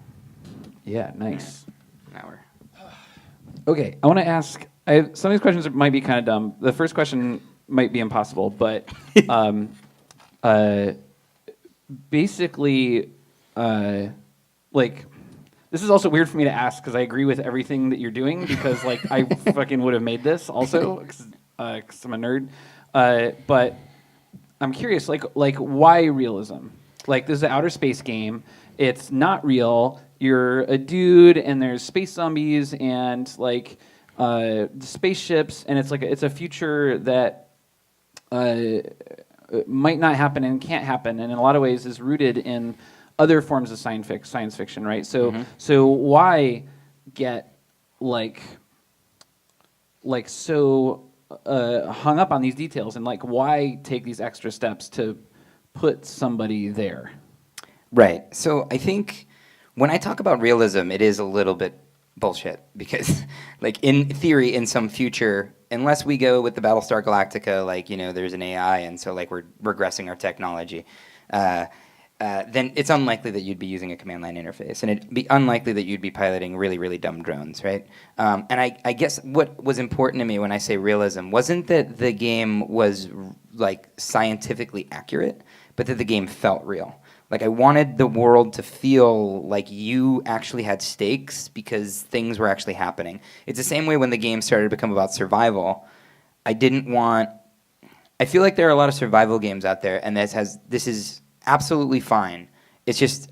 Yeah, nice. Now we're. Okay, I want to ask. Some of these questions might be kind of dumb. The first question might be impossible, but basically, like, this is also weird for me to ask because I agree with everything that you're doing because, like, I fucking would have made this also because I'm a nerd. But I'm curious, like, why realism? Like, this is an outer space game. It's not real. You're a dude, and there's space zombies and like spaceships, and it's a future that might not happen and can't happen, and in a lot of ways is rooted in other forms of science fiction, right? So so why get like so hung up on these details, and like why take these extra steps to put somebody there? Right. So I think when I talk about realism, it is a little bit bullshit because, like, in theory, in some future, unless we go with the Battlestar Galactica, like, you know, there's an AI, and so like we're regressing our technology, then it's unlikely that you'd be using a command line interface, and it'd be unlikely that you'd be piloting really, really dumb drones, right? And I guess what was important to me when I say realism wasn't that the game was like scientifically accurate, but that the game felt real. Like, I wanted the world to feel like you actually had stakes because things were actually happening. It's the same way when the game started to become about survival. I feel like there are a lot of survival games out there, and this is absolutely fine. It's just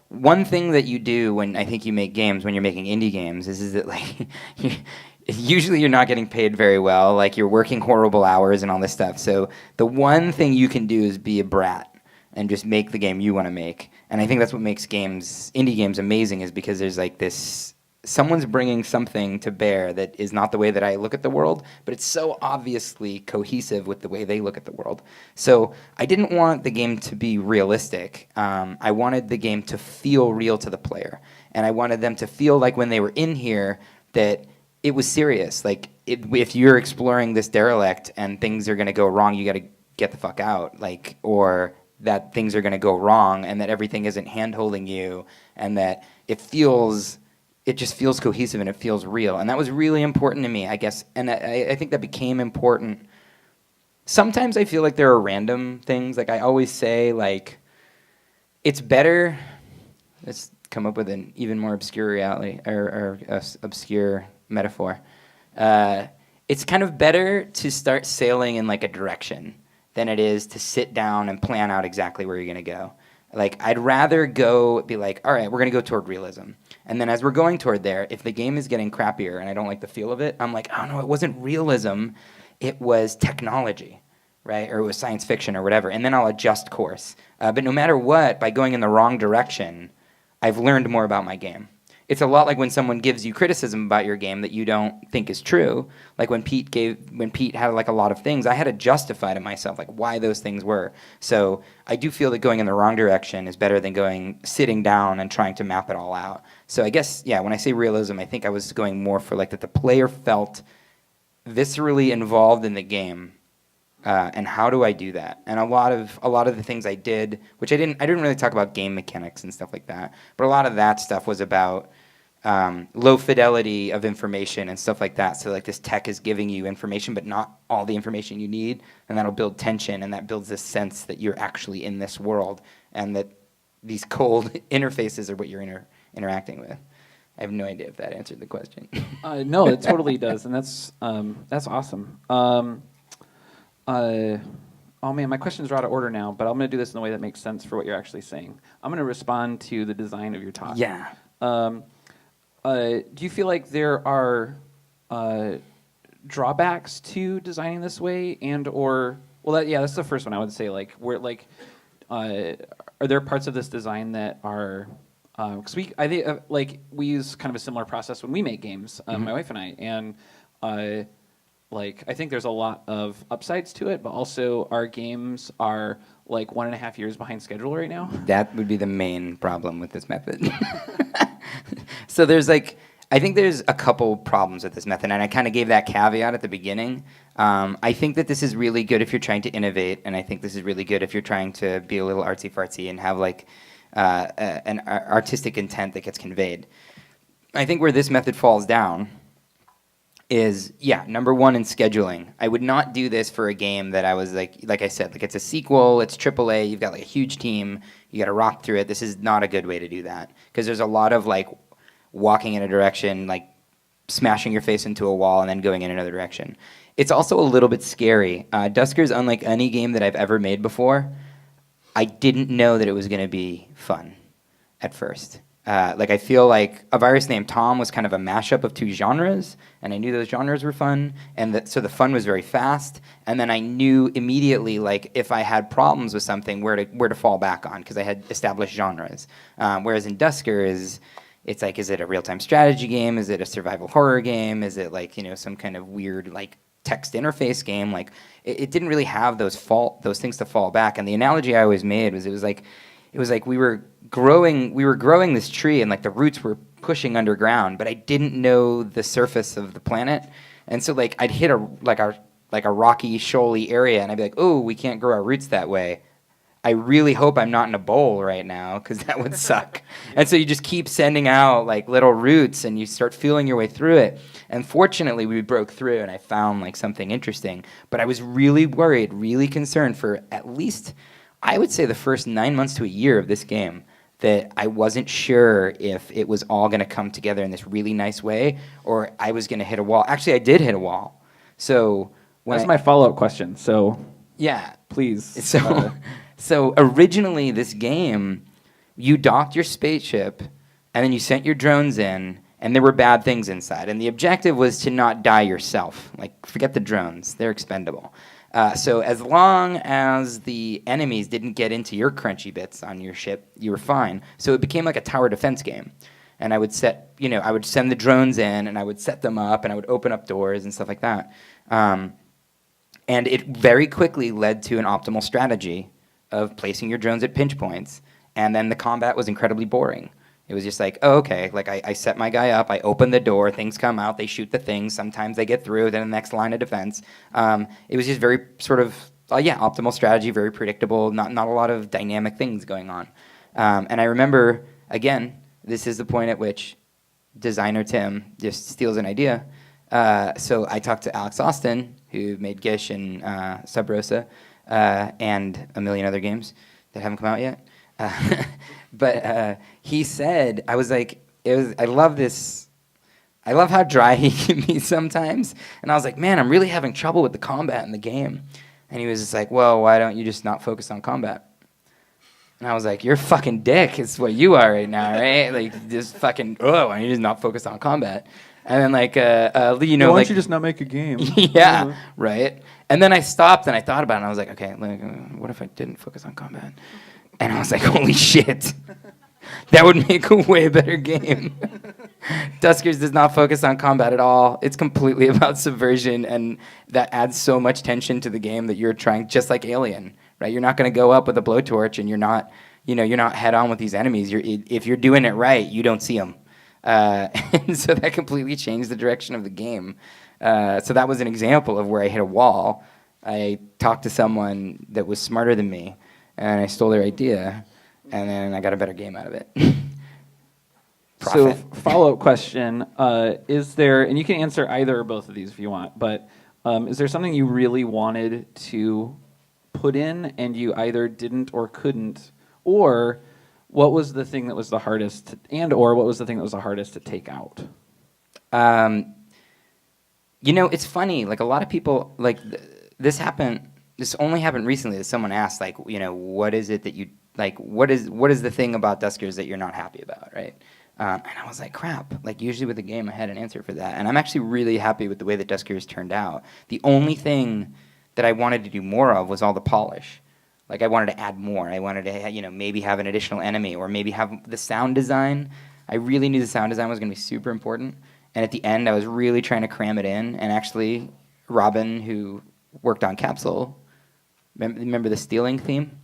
one thing that you do when I think you make games, when you're making indie games, is that like usually you're not getting paid very well. Like, you're working horrible hours and all this stuff. So the one thing you can do is be a brat and just make the game you want to make. And I think that's what makes indie games amazing, is because there's like this, someone's bringing something to bear that is not the way that I look at the world, but it's so obviously cohesive with the way they look at the world. So I didn't want the game to be realistic. I wanted the game to feel real to the player. And I wanted them to feel like when they were in here that it was serious. Like, if you're exploring this derelict and things are going to go wrong, you got to get the fuck out. Like, or that things are going to go wrong, and that everything isn't hand-holding you, and that it just feels cohesive and it feels real. And that was really important to me, I guess. And I think that became important. Sometimes I feel like there are random things. Like, I always say, like, it's better. Let's come up with an even more obscure reality or obscure metaphor. It's kind of better to start sailing in like a direction than it is to sit down and plan out exactly where you're going to go. Like, I'd rather be like, all right, we're going to go toward realism. And then as we're going toward there, if the game is getting crappier and I don't like the feel of it, I'm like, oh no, it wasn't realism, it was technology, right? Or it was science fiction or whatever. And then I'll adjust course. But no matter what, by going in the wrong direction, I've learned more about my game. it's a lot like when someone gives you criticism about your game that you don't think is true. Like when Pete had like a lot of things, I had to justify to myself like why those things were. So I do feel that going in the wrong direction is better than sitting down and trying to map it all out. So I guess, yeah, when I say realism, I think I was going more for like that the player felt viscerally involved in the game. And how do I do that? And a lot of the things I did, which I didn't really talk about game mechanics and stuff like that, but a lot of that stuff was about low fidelity of information and stuff like that. So like this tech is giving you information, but not all the information you need, and that'll build tension, and that builds this sense that you're actually in this world, and that these cold interfaces are what you're interacting with. I have no idea if that answered the question. No, it totally does, and that's awesome. Oh man, my questions are out of order now, but I'm going to do this in a way that makes sense for what you're actually saying. I'm going to respond to the design of your talk. Yeah. Do you feel like there are drawbacks to designing this way, that's the first one I would say. Like, are there parts of this design that are because we use kind of a similar process when we make games, my wife and I, and I think there's a lot of upsides to it, but also our games are like 1.5 years behind schedule right now. That would be the main problem with this method. So I think there's a couple problems with this method, and I kind of gave that caveat at the beginning. I think that this is really good if you're trying to innovate, and I think this is really good if you're trying to be a little artsy-fartsy and have like an artistic intent that gets conveyed. I think where this method falls down is, number one, in scheduling. I would not do this for a game that I was like I said, like it's a sequel, it's AAA, you've got like a huge team, you got to rock through it. This is not a good way to do that, because there's a lot of like walking in a direction, like smashing your face into a wall and then going in another direction. It's also a little bit scary. Duskers, unlike any game that I've ever made before, I didn't know that it was going to be fun at first. I feel like A Virus Named Tom was kind of a mashup of two genres, and I knew those genres were fun, and so the fun was very fast, and then I knew immediately, like, if I had problems with something, where to fall back on, because I had established genres. Whereas in Duskers, it's like, is it a real-time strategy game? Is it a survival horror game? Is it like, some kind of weird, like, text interface game? Like, it didn't really have those things to fall back, and the analogy I always made was it was like we were growing this tree, and like the roots were pushing underground, but I didn't know the surface of the planet, and so like I'd hit a rocky, shoaly area, and I'd be like, oh, we can't grow our roots that way. I really hope I'm not in a bowl right now, because that would suck. And so you just keep sending out like little roots, and you start feeling your way through it. And fortunately, we broke through, and I found like something interesting. But I was really worried, really concerned for at least, I would say, the first 9 months to a year of this game, that I wasn't sure if it was all going to come together in this really nice way, or I was going to hit a wall. Actually, I did hit a wall. So that's my follow-up question. So yeah, please. So originally, this game, you docked your spaceship, and then you sent your drones in, and there were bad things inside. And the objective was to not die yourself. Like, forget the drones. They're expendable. So as long as the enemies didn't get into your crunchy bits on your ship, you were fine. So it became like a tower defense game. And I would I would send the drones in, and I would set them up, and I would open up doors and stuff like that. And it very quickly led to an optimal strategy of placing your drones at pinch points. And then the combat was incredibly boring. It was just like, oh, okay, like I set my guy up, I open the door, things come out, they shoot the things, sometimes they get through, then the next line of defense. It was just very sort of, optimal strategy, very predictable, not a lot of dynamic things going on. And I remember, again, this is the point at which designer Tim just steals an idea. So I talked to Alex Austin, who made Gish and Sub Rosa, and a million other games that haven't come out yet. But he said, I was like, I love this. I love how dry he can be sometimes. And I was like, man, I'm really having trouble with the combat in the game. And he was just like, well, why don't you just not focus on combat? And I was like, you're a fucking dick. It's what you are right now, right? Like, just fucking, why don't you just not focus on combat? And then like, why don't you just not make a game? Yeah, right. And then I stopped and I thought about it, and I was like, okay, what if I didn't focus on combat? And I was like, holy shit. That would make a way better game. Duskers does not focus on combat at all. It's completely about subversion, and that adds so much tension to the game that you're trying, just like Alien, right? You're not going to go up with a blowtorch, and you're not head on with these enemies. If you're doing it right, you don't see them. And so that completely changed the direction of the game. So that was an example of where I hit a wall. I talked to someone that was smarter than me, and I stole their idea, and then I got a better game out of it. So, follow-up question, is there, and you can answer either or both of these if you want, but is there something you really wanted to put in and you either didn't or couldn't, or what was the thing that was the hardest, or what was the thing that was the hardest to take out? It's funny, like a lot of people, like this only happened recently that someone asked, like, what is it that you, like, what is the thing about Duskers that you're not happy about, right? And I was like, crap. Like, usually with a game, I had an answer for that. And I'm actually really happy with the way that Duskers turned out. The only thing that I wanted to do more of was all the polish. Like, I wanted to add more. I wanted to, maybe have an additional enemy, or maybe have the sound design. I really knew the sound design was going to be super important. And at the end, I was really trying to cram it in. And actually, Robin, who worked on Capsule, remember the stealing theme?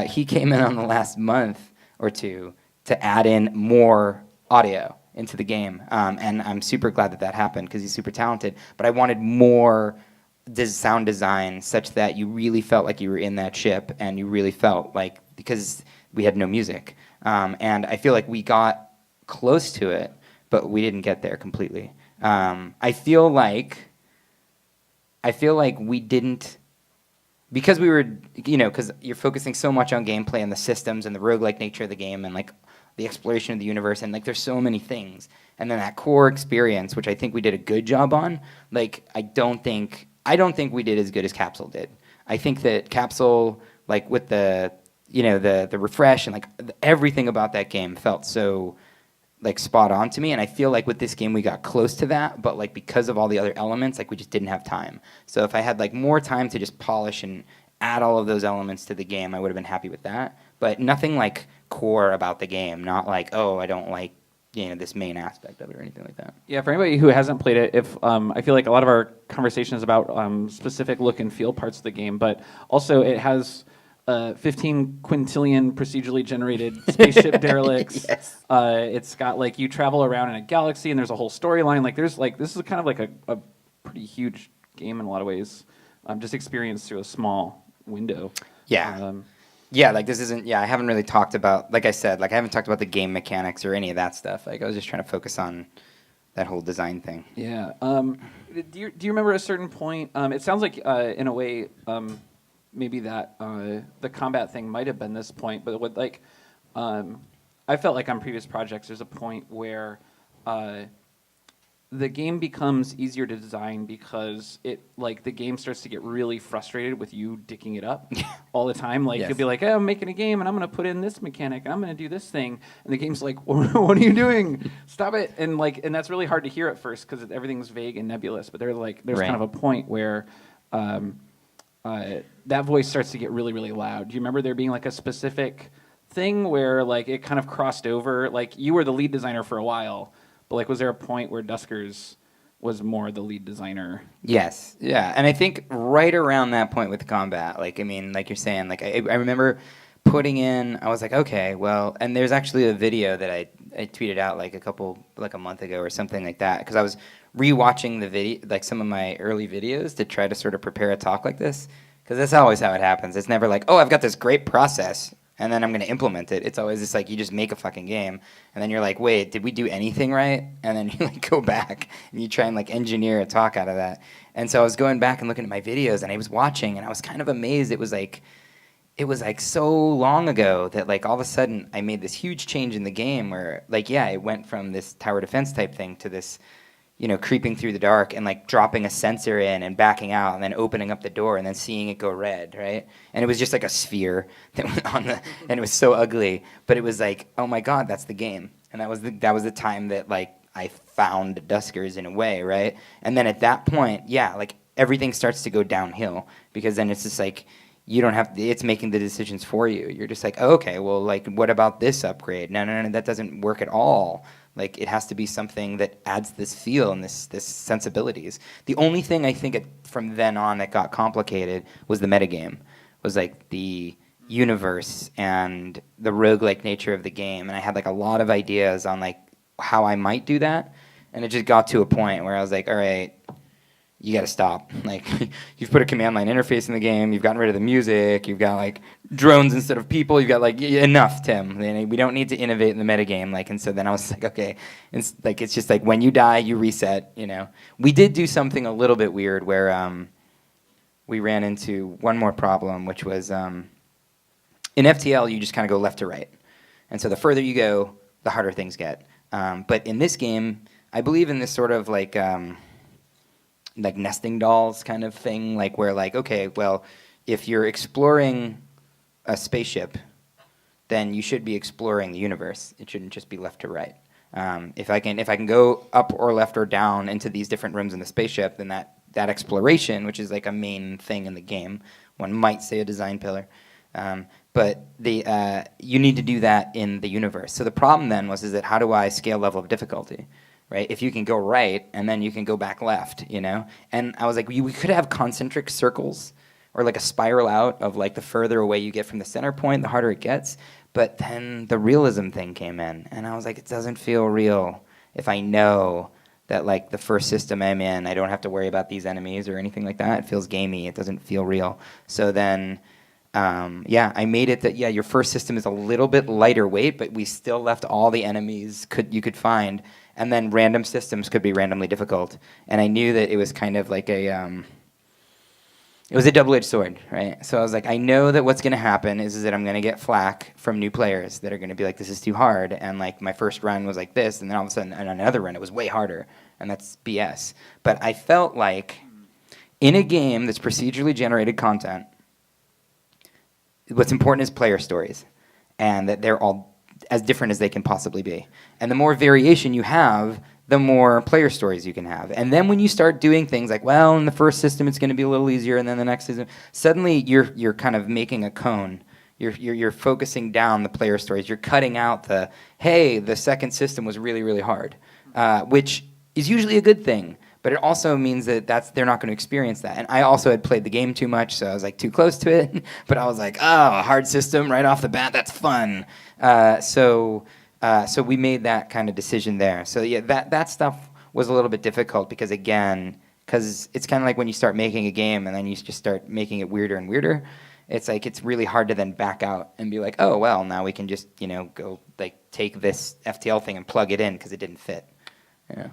He came in on the last month or two to add in more audio into the game. And I'm super glad that happened because he's super talented. But I wanted more sound design such that you really felt like you were in that ship, and you really felt like, because we had no music. And I feel like we got close to it, but we didn't get there completely. I feel like we didn't, because we were, because you're focusing so much on gameplay and the systems and the roguelike nature of the game and like the exploration of the universe, and like there's so many things. And then that core experience, which I think we did a good job on, like I don't think we did as good as Capsule did. I think that Capsule, like with the refresh and like everything about that game felt so like spot on to me, and I feel like with this game we got close to that, but like because of all the other elements, like we just didn't have time. So if I had like more time to just polish and add all of those elements to the game, I would have been happy with that. But nothing like core about the game, not like, oh, I don't like this main aspect of it or anything like that. Yeah, for anybody who hasn't played it, if I feel like a lot of our conversation is about specific look and feel parts of the game, but also it has 15 quintillion procedurally generated spaceship derelicts. Yes. It's got like you travel around in a galaxy and there's a whole storyline. Like there's like this is kind of like a pretty huge game in a lot of ways, just experienced through a small window. Yeah. Yeah, like this isn't. Yeah, I haven't really talked about. Like I said, like I haven't talked about the game mechanics or any of that stuff. Like I was just trying to focus on that whole design thing. Yeah. Do you remember a certain point? It sounds like in a way. Maybe that the combat thing might have been this point, but what like I felt like on previous projects, there's a point where the game becomes easier to design because the game starts to get really frustrated with you dicking it up all the time. Like Yes. you'll be like, I'm making a game and I'm going to put in this mechanic and I'm going to do this thing, and the game's like, what are you doing? Stop it! And that's really hard to hear at first because everything's vague and nebulous. But there's Right. kind of a point where. That voice starts to get really, really loud. Do you remember there being like a specific thing where like it kind of crossed over? Like you were the lead designer for a while, but like was there a point where Duskers was more the lead designer? Yes, yeah, and I think right around that point with the combat, like I mean, like you're saying, like I remember putting in, I was like, okay, well, and there's actually a video that I tweeted out like a month ago or something like that, because I was rewatching the video, like some of my early videos to try to sort of prepare a talk like this, because that's always how it happens. It's never like, oh, I've got this great process and then I'm going to implement it. It's always just like you just make a fucking game and then you're like, wait, did we do anything right? And then you like go back and you try and like engineer a talk out of that. And so I was going back and looking at my videos and I was watching and I was kind of amazed. It was like so long ago that like all of a sudden I made this huge change in the game where like, yeah, it went from this tower defense type thing to this, creeping through the dark and like dropping a sensor in and backing out and then opening up the door and then seeing it go red, right? And it was just like a sphere that went on and it was so ugly, but it was like, oh my God, that's the game. And that was the time that like I found Duskers in a way, right? And then at that point, yeah, like everything starts to go downhill because then it's just like, you don't have, it's making the decisions for you. You're just like, oh, okay, well, like, what about this upgrade? No, that doesn't work at all. Like, it has to be something that adds this feel and this sensibilities. The only thing I think from then on that got complicated was the metagame, was like the universe and the roguelike nature of the game. And I had like a lot of ideas on like how I might do that. And it just got to a point where I was like, all right, you got to stop. Like, you've put a command line interface in the game. You've gotten rid of the music. You've got like drones instead of people. You've got like enough, Tim. We don't need to innovate in the metagame. Like, and so then I was like, okay, it's just like when you die, you reset. You know, we did do something a little bit weird where we ran into one more problem, which was in FTL you just kind of go left to right, and so the further you go, the harder things get. But in this game, I believe in this sort of like nesting dolls kind of thing, like where like, okay, well, if you're exploring a spaceship, then you should be exploring the universe. It shouldn't just be left to right. If I can go up or left or down into these different rooms in the spaceship, then that exploration, which is like a main thing in the game, one might say a design pillar, but you need to do that in the universe. So the problem then is that how do I scale level of difficulty? Right? If you can go right and then you can go back left, you know? And I was like, we could have concentric circles or like a spiral out of like the further away you get from the center point, the harder it gets. But then the realism thing came in and I was like, it doesn't feel real if I know that like the first system I'm in, I don't have to worry about these enemies or anything like that. It feels gamey. It doesn't feel real. So then, I made it that, your first system is a little bit lighter weight, but we still left all the enemies you could find. And then random systems could be randomly difficult. And I knew that it was kind of like it was a double-edged sword, right? So I was like, I know that what's going to happen is that I'm going to get flack from new players that are going to be like, this is too hard. And like my first run was like this, and then all of a sudden on another run it was way harder. And that's BS. But I felt like in a game that's procedurally generated content, what's important is player stories. And that they're all as different as they can possibly be. And the more variation you have, the more player stories you can have. And then when you start doing things like, well, in the first system it's going to be a little easier, and then the next system, suddenly you're kind of making a cone. You're focusing down the player stories. You're cutting out the second system was really, really hard, which is usually a good thing. But it also means that they're not going to experience that. And I also had played the game too much, so I was like too close to it. But I was like, oh, a hard system right off the bat, that's fun. So we made that kind of decision there. So yeah, that stuff was a little bit difficult because it's kind of like when you start making a game and then you just start making it weirder and weirder. It's like it's really hard to then back out and be like, oh well, now we can just go like take this FTL thing and plug it in because it didn't fit. Yeah.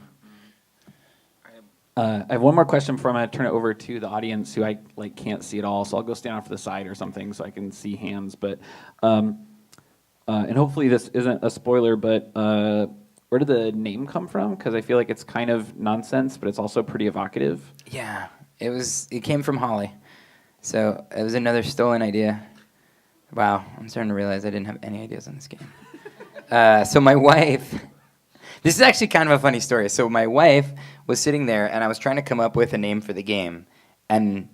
I have one more question before I'm going to turn it over to the audience who I can't see at all. So I'll go stand off to the side or something so I can see hands. But and hopefully this isn't a spoiler, but where did the name come from? Because I feel like it's kind of nonsense, but it's also pretty evocative. Yeah, it came from Holly. So it was another stolen idea. Wow, I'm starting to realize I didn't have any ideas on this game. So my wife, this is actually kind of a funny story. So my wife was sitting there, and I was trying to come up with a name for the game. And,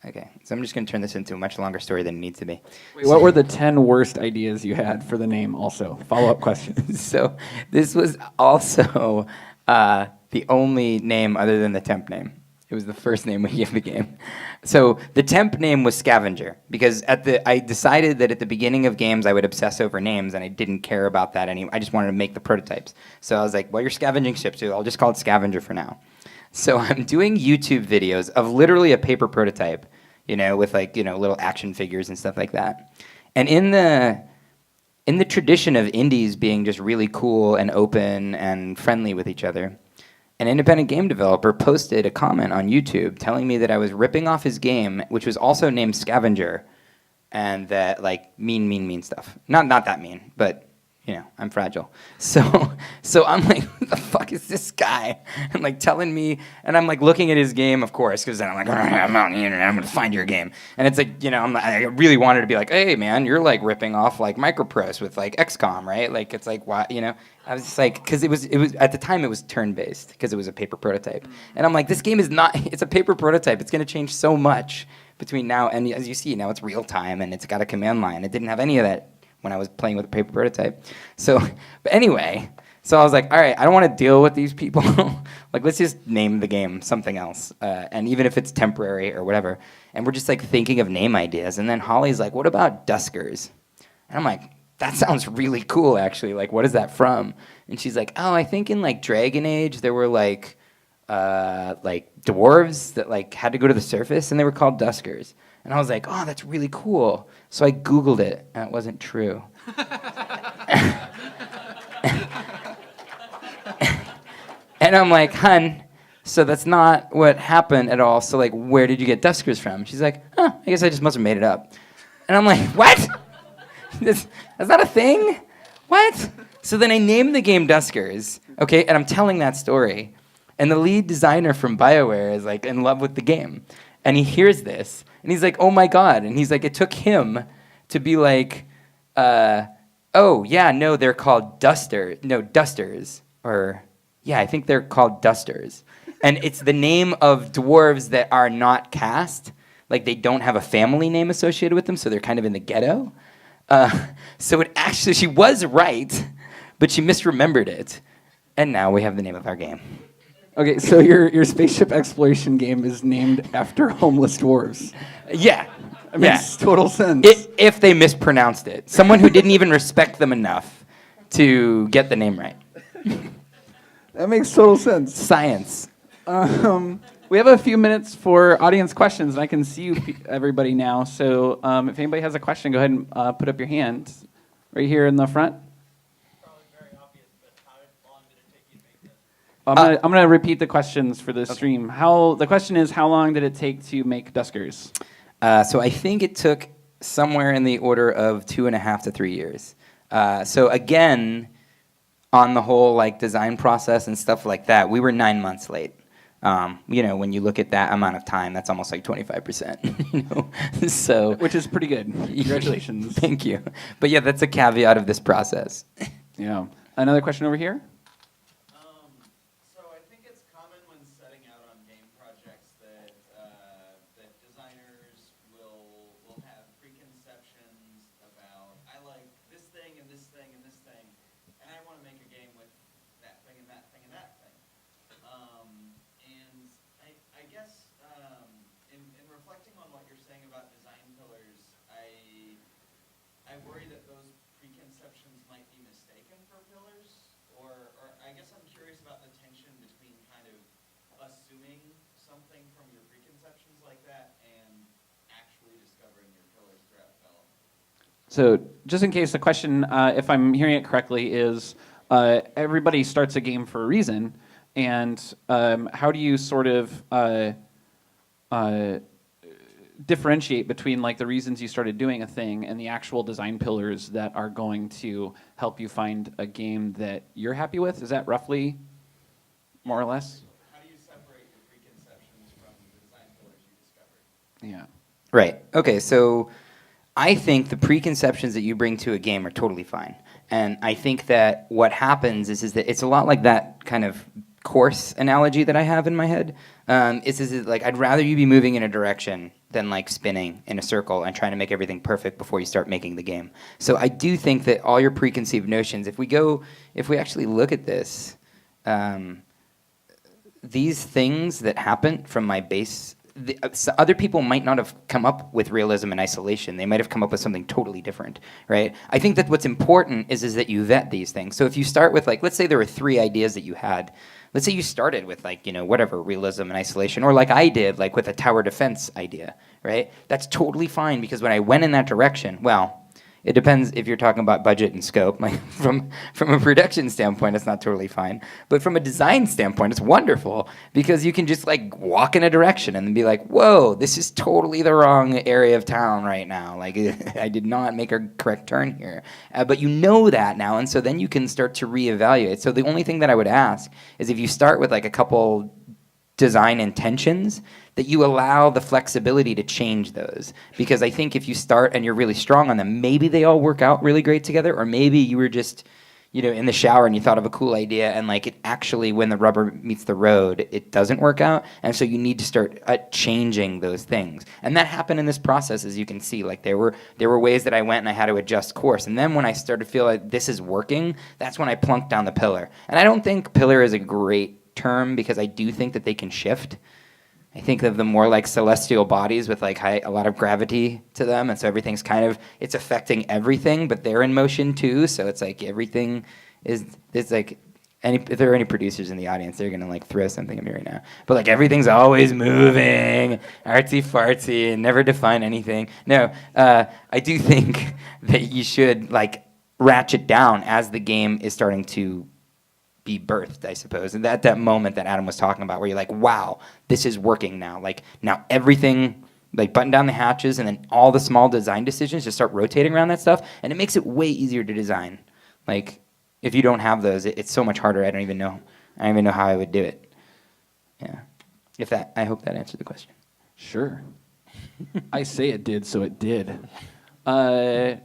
okay, so I'm just going to turn this into a much longer story than it needs to be. Wait, what were the 10 worst ideas you had for the name also? Follow-up question. So this was also the only name other than the temp name. It was the first name we gave the game. So the temp name was Scavenger, because I decided that at the beginning of games I would obsess over names, and I didn't care about that anymore. I just wanted to make the prototypes. So I was like, well, you're scavenging ships, so I'll just call it Scavenger for now. So I'm doing YouTube videos of literally a paper prototype, with little action figures and stuff like that. And in the tradition of indies being just really cool and open and friendly with each other, an independent game developer posted a comment on YouTube telling me that I was ripping off his game, which was also named Scavenger, and that mean stuff. Not that mean, but I'm fragile. So I'm like, who the fuck is this guy? And telling me, and I'm looking at his game, of course, because then I'm like, I'm on the internet, I'm gonna find your game. And it's I really wanted to be like, hey man, you're ripping off Microprose with XCOM, right? It's why, I was just because it was at the time it was turn-based because it was a paper prototype. And I'm like, this game is not, it's a paper prototype. It's gonna change so much between now and, as you see, now it's real time and it's got a command line. It didn't have any of that when I was playing with a paper prototype. So, but anyway, so I was like, all right, I don't want to deal with these people. Like, let's just name the game something else. And even if it's temporary or whatever. And we're just like thinking of name ideas. And then Holly's like, what about Duskers? And I'm like, that sounds really cool, actually. Like, what is that from? And she's like, oh, I think in like Dragon Age there were like dwarves that like had to go to the surface, and they were called Duskers. And I was like, oh, that's really cool. So I Googled it, and it wasn't true. And I'm like, hun, so that's not what happened at all. So like, where did you get Duskers from? She's like, huh, I guess I just must have made it up. And I'm like, what? That's not a thing? What? So then I named the game Duskers, okay, and I'm telling that story. And the lead designer from BioWare is like in love with the game. And he hears this, and he's like, oh my God. And he's like, it took him to be like, oh, yeah, no, they're called Dusters. Or, yeah, I think they're called Dusters. And it's the name of dwarves that are not caste. Like, they don't have a family name associated with them, so they're kind of in the ghetto. So it actually, she was right, but she misremembered it. And now we have the name of our game. Okay, so your spaceship exploration game is named after homeless dwarves. Yeah. It makes total sense. If they mispronounced it. Someone who didn't even respect them enough to get the name right. That makes total sense. Science. We have a few minutes for audience questions, and I can see everybody now. So if anybody has a question, go ahead and put up your hand. Right here in the front. Probably very obvious, but how long did it take you to make this? I'm gonna repeat the questions for the stream. The question is, how long did it take to make Duskers? So I think it took somewhere in the order of 2.5 to 3 years. So again, on the whole like design process and stuff like that, we were 9 months late. When you look at that amount of time, that's almost like 25%. So, which is pretty good. Congratulations. Thank you. But yeah, that's a caveat of this process. Yeah. Another question over here. So I think it's common when setting out on game projects that that designers will have preconceptions about, I like this thing and this thing and this thing, and I want to make a game with that thing and that thing and that thing. And I guess in reflecting on what you're saying about design pillars, I worry that those preconceptions might be mistaken for pillars, or I guess I'm curious about the tension between kind of assuming something from your preconceptions like that and actually discovering your pillars throughout development. So just in case the question, if I'm hearing it correctly, is everybody starts a game for a reason, and how do you sort of differentiate between like the reasons you started doing a thing and the actual design pillars that are going to help you find a game that you're happy with? Is that roughly more or less? How do you separate your preconceptions from the design pillars you discovered? Yeah. Right. Okay, so I think the preconceptions that you bring to a game are totally fine. And I think that what happens is that it's a lot like that kind of course analogy that I have in my head. Is like, I'd rather you be moving in a direction than like spinning in a circle and trying to make everything perfect before you start making the game. So I do think that all your preconceived notions, if we actually look at this, these things that happen from my base, other people might not have come up with realism in isolation. They might have come up with something totally different, right? I think that what's important is that you vet these things. So if you start with, like, let's say there were 3 ideas that you had. Let's say you started with, like, whatever, realism and isolation, or like I did, like with a tower defense idea, right? That's totally fine, because when I went in that direction, well, it depends if you're talking about budget and scope. Like from a production standpoint, it's not totally fine. But from a design standpoint, it's wonderful, because you can just like walk in a direction and be like, whoa, this is totally the wrong area of town right now. Like I did not make a correct turn here. But you know that now, and so then you can start to reevaluate. So the only thing that I would ask is, if you start with like a couple design intentions, that you allow the flexibility to change those. Because I think if you start and you're really strong on them, maybe they all work out really great together, or maybe you were just, in the shower and you thought of a cool idea and like it actually, when the rubber meets the road, it doesn't work out. And so you need to start changing those things. And that happened in this process, as you can see. Like there were ways that I went and I had to adjust course. And then when I started to feel like this is working, that's when I plunked down the pillar. And I don't think pillar is a great term because I do think that they can shift. I think of them more like celestial bodies with like a lot of gravity to them, and so everything's it's affecting everything, but they're in motion too. So it's like everything it's like if there are any producers in the audience, they're gonna like throw something at me right now. But like everything's always moving, artsy fartsy, and never define anything. No, I do think that you should like ratchet down as the game is starting to be birthed, I suppose. And that moment that Adam was talking about where you're like, wow, this is working now. Like now everything, like button down the hatches and then all the small design decisions just start rotating around that stuff. And it makes it way easier to design. Like if you don't have those, it's so much harder. I don't even know how I would do it. Yeah. I hope that answered the question. Sure. I say it did, so it did. We have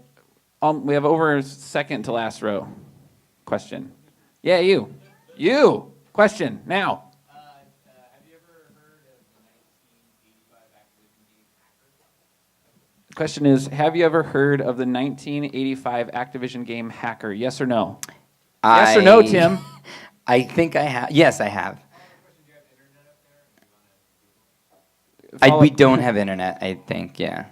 over second to last row. Question. Yeah, you. Question, now. Have you ever heard of the 1985 Activision game Hacker? The question is, have you ever heard of the 1985 Activision game Hacker? Yes or no? Yes or no, Tim? I think I have. Yes, I have. We don't have internet, I think, yeah.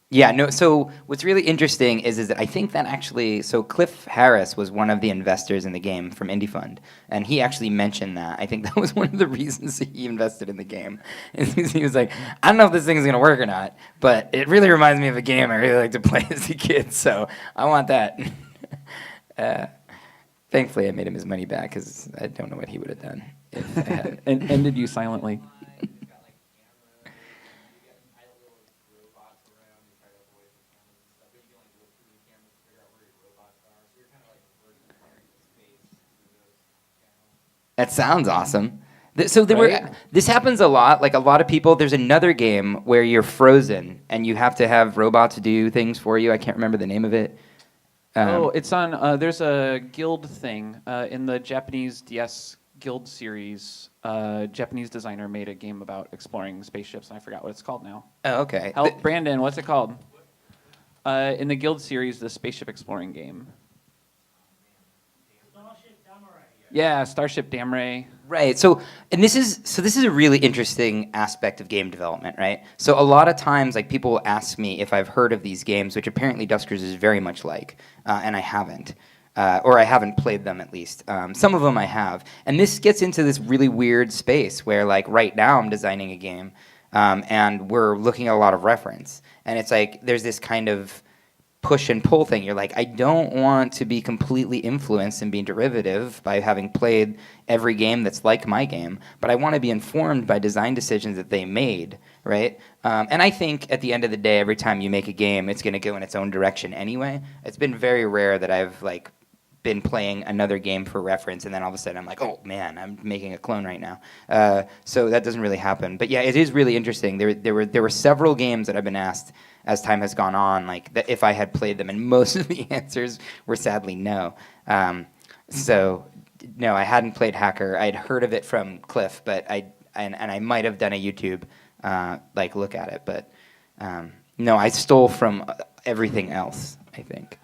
Yeah, no, so what's really interesting is that I think that actually, so Cliff Harris was one of the investors in the game from Indie Fund, and he actually mentioned that. I think that was one of the reasons he invested in the game. He was like, I don't know if this thing is going to work or not, but it really reminds me of a game I really like to play as a kid, so I want that. Thankfully, I made him his money back, because I don't know what he would have done if I had. And ended you silently. That sounds awesome. This happens a lot. Like a lot of people, there's another game where you're frozen and you have to have robots do things for you. I can't remember the name of it. It's on. There's a guild thing in the Japanese DS Guild series. Japanese designer made a game about exploring spaceships, and I forgot what it's called now. Oh, okay. Help, Brandon. What's it called? In the Guild series, the spaceship exploring game. Yeah, Starship Damray. Right. So this is a really interesting aspect of game development, right? So a lot of times, like people will ask me if I've heard of these games, which apparently Duskers is very much like, and I haven't, or I haven't played them at least. Some of them I have, and this gets into this really weird space where, like, right now I'm designing a game, and we're looking at a lot of reference, and it's like there's this kind of push and pull thing. You're like, I don't want to be completely influenced and be derivative by having played every game that's like my game, but I want to be informed by design decisions that they made, right? And I think at the end of the day, every time you make a game, it's going to go in its own direction anyway. It's been very rare that I've like been playing another game for reference, and then all of a sudden I'm like, oh man, I'm making a clone right now. So that doesn't really happen. But yeah, it is really interesting. There were several games that I've been asked as time has gone on, like that if I had played them, and most of the answers were sadly no. So no, I hadn't played Hacker. I'd heard of it from Cliff, but I might have done a YouTube like look at it, but no, I stole from everything else, I think.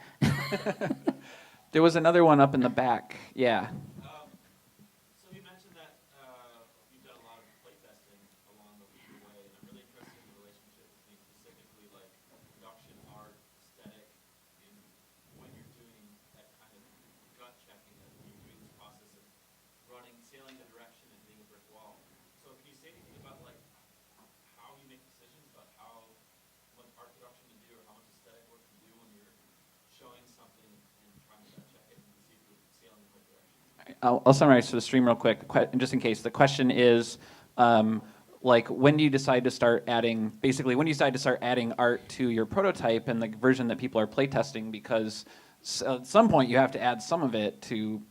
There was another one up in the back. Yeah. So you mentioned that you've done a lot of playtesting along the way, and I'm really interested in the relationship between specifically like production, art, aesthetic, and when you're doing that kind of gut checking, that you're doing this process of sailing the direction and being a brick wall. So can you say anything about like how you make decisions about how much art production to do or how much aesthetic work to do when you're showing something and trying to gut check it and see if you're sailing in the right direction? I'll summarize for the stream real quick, just in case. The question is, like, when do you decide to start adding, basically, when do you decide to start adding art to your prototype and the version that people are playtesting? Because at some point you have to add some of it to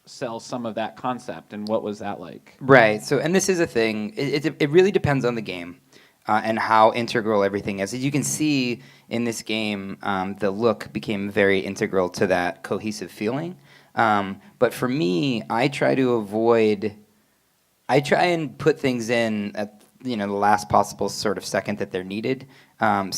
sell some of that concept, and what was that like? Right. So, and this is a thing. It really depends on the game. and how integral everything is. As you can see in this game, the look became very integral to that cohesive feeling. But for me, I try and put things in at the last possible sort of second that they're needed. And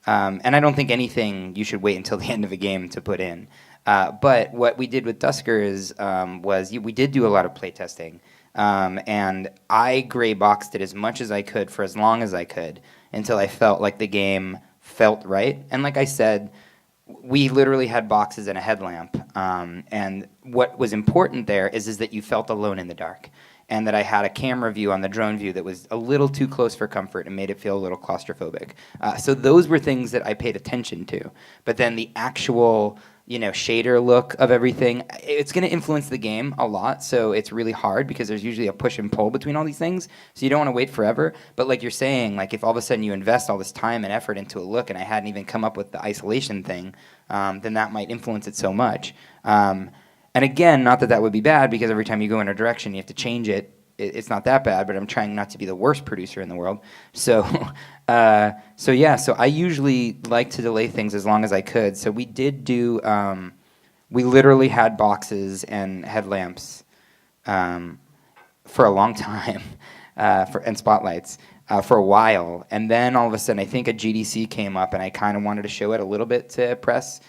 I don't think anything you should wait until the end of a game to put in. But what we did with Duskers was we did do a lot of playtesting. And I gray boxed it as much as I could for as long as I could until I felt like the game felt right. And like I said, we literally had boxes and a headlamp. And what was important there is that you felt alone in the dark. And that I had a camera view on the drone view that was a little too close for comfort and made it feel a little claustrophobic. So those were things that I paid attention to. But then the actual shader look of everything, it's going to influence the game a lot, so it's really hard because there's usually a push and pull between all these things, so you don't want to wait forever. But like you're saying, like if all of a sudden you invest all this time and effort into a look and I hadn't even come up with the isolation thing, then that might influence it so much. And again, not that that would be bad, because every time you go in a direction you have to change it. It's not that bad, but I'm trying not to be the worst producer in the world. So so I usually like to delay things as long as I could. So we did do, we literally had boxes and headlamps for a long time, and spotlights for a while. And then all of a sudden, I think a GDC came up, and I kind of wanted to show it a little bit to press.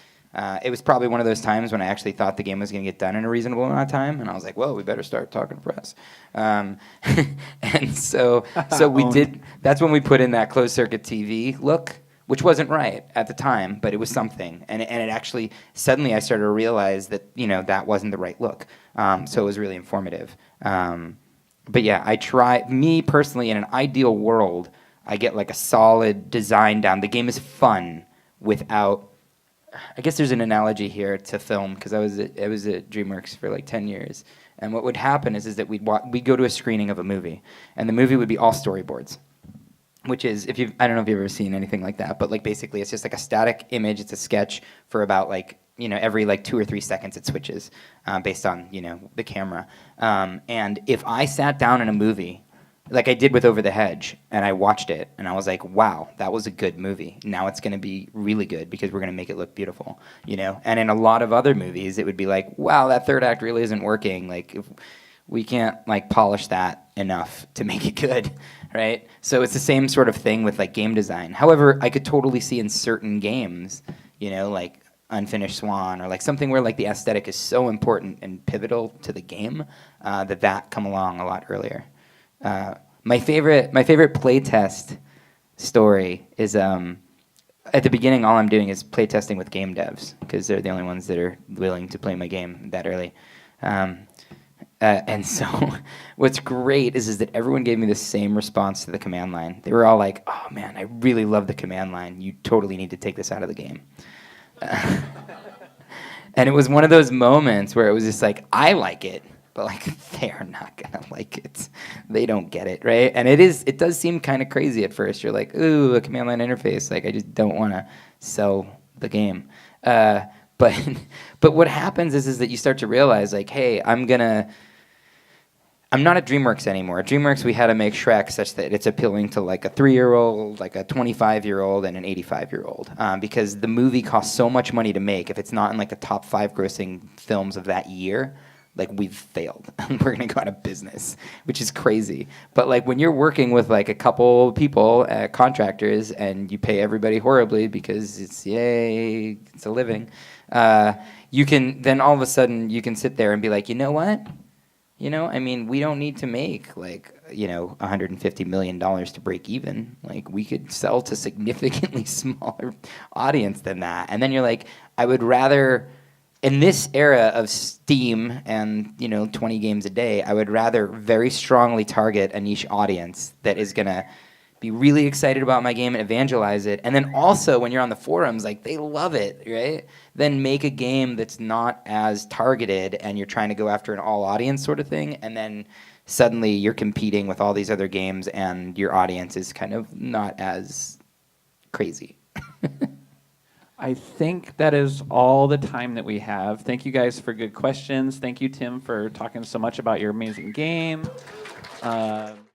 It was probably one of those times when I actually thought the game was going to get done in a reasonable amount of time, and I was like, well, we better start talking to press. And so we did. That's when we put in that closed-circuit TV look, which wasn't right at the time, but it was something. And it actually, suddenly I started to realize that, that wasn't the right look. So it was really informative. But yeah, me personally, in an ideal world, I get like a solid design down. The game is fun without... I guess there's an analogy here to film, because I was at DreamWorks for like 10 years, and what would happen is that we'd go to a screening of a movie, and the movie would be all storyboards, which is, I don't know if you've ever seen anything like that, but like basically it's just like a static image. It's a sketch for about like every like 2 or 3 seconds it switches based on the camera, and if I sat down in a movie like I did with Over the Hedge, and I watched it, and I was like, wow, that was a good movie. Now it's going to be really good because we're going to make it look beautiful, And in a lot of other movies, it would be like, wow, that third act really isn't working. Like, if we can't like polish that enough to make it good, right? So it's the same sort of thing with like game design. However, I could totally see in certain games, like Unfinished Swan, or like something where like the aesthetic is so important and pivotal to the game that come along a lot earlier. My favorite playtest story is at the beginning. All I'm doing is playtesting with game devs, because they're the only ones that are willing to play my game that early. And so what's great is that everyone gave me the same response to the command line. They were all like, "Oh man, I really love the command line. You totally need to take this out of the game." And it was one of those moments where it was just like, I like it, but like they're not gonna like it. They don't get it, right? And it does seem kind of crazy at first. You're like, ooh, a command line interface. Like I just don't want to sell the game. But what happens is that you start to realize like, hey, I'm not at DreamWorks anymore. At DreamWorks, we had to make Shrek such that it's appealing to like a 3-year-old, like a 25-year-old, and an 85-year-old, because the movie costs so much money to make. If it's not in like the top 5 grossing films of that year, like we've failed. We're gonna go out of business, which is crazy. But like when you're working with like a couple people, contractors, and you pay everybody horribly because it's a living, you can then all of a sudden you can sit there and be like, you know what? I mean, we don't need to make like $150 million to break even. Like we could sell to significantly smaller audience than that. And then you're like, I would rather. In this era of Steam and 20 games a day, I would rather very strongly target a niche audience that is gonna be really excited about my game and evangelize it. And then also when you're on the forums, like they love it, right? Then make a game that's not as targeted and you're trying to go after an all audience sort of thing, and then suddenly you're competing with all these other games and your audience is kind of not as crazy. I think that is all the time that we have. Thank you guys for good questions. Thank you, Tim, for talking so much about your amazing game.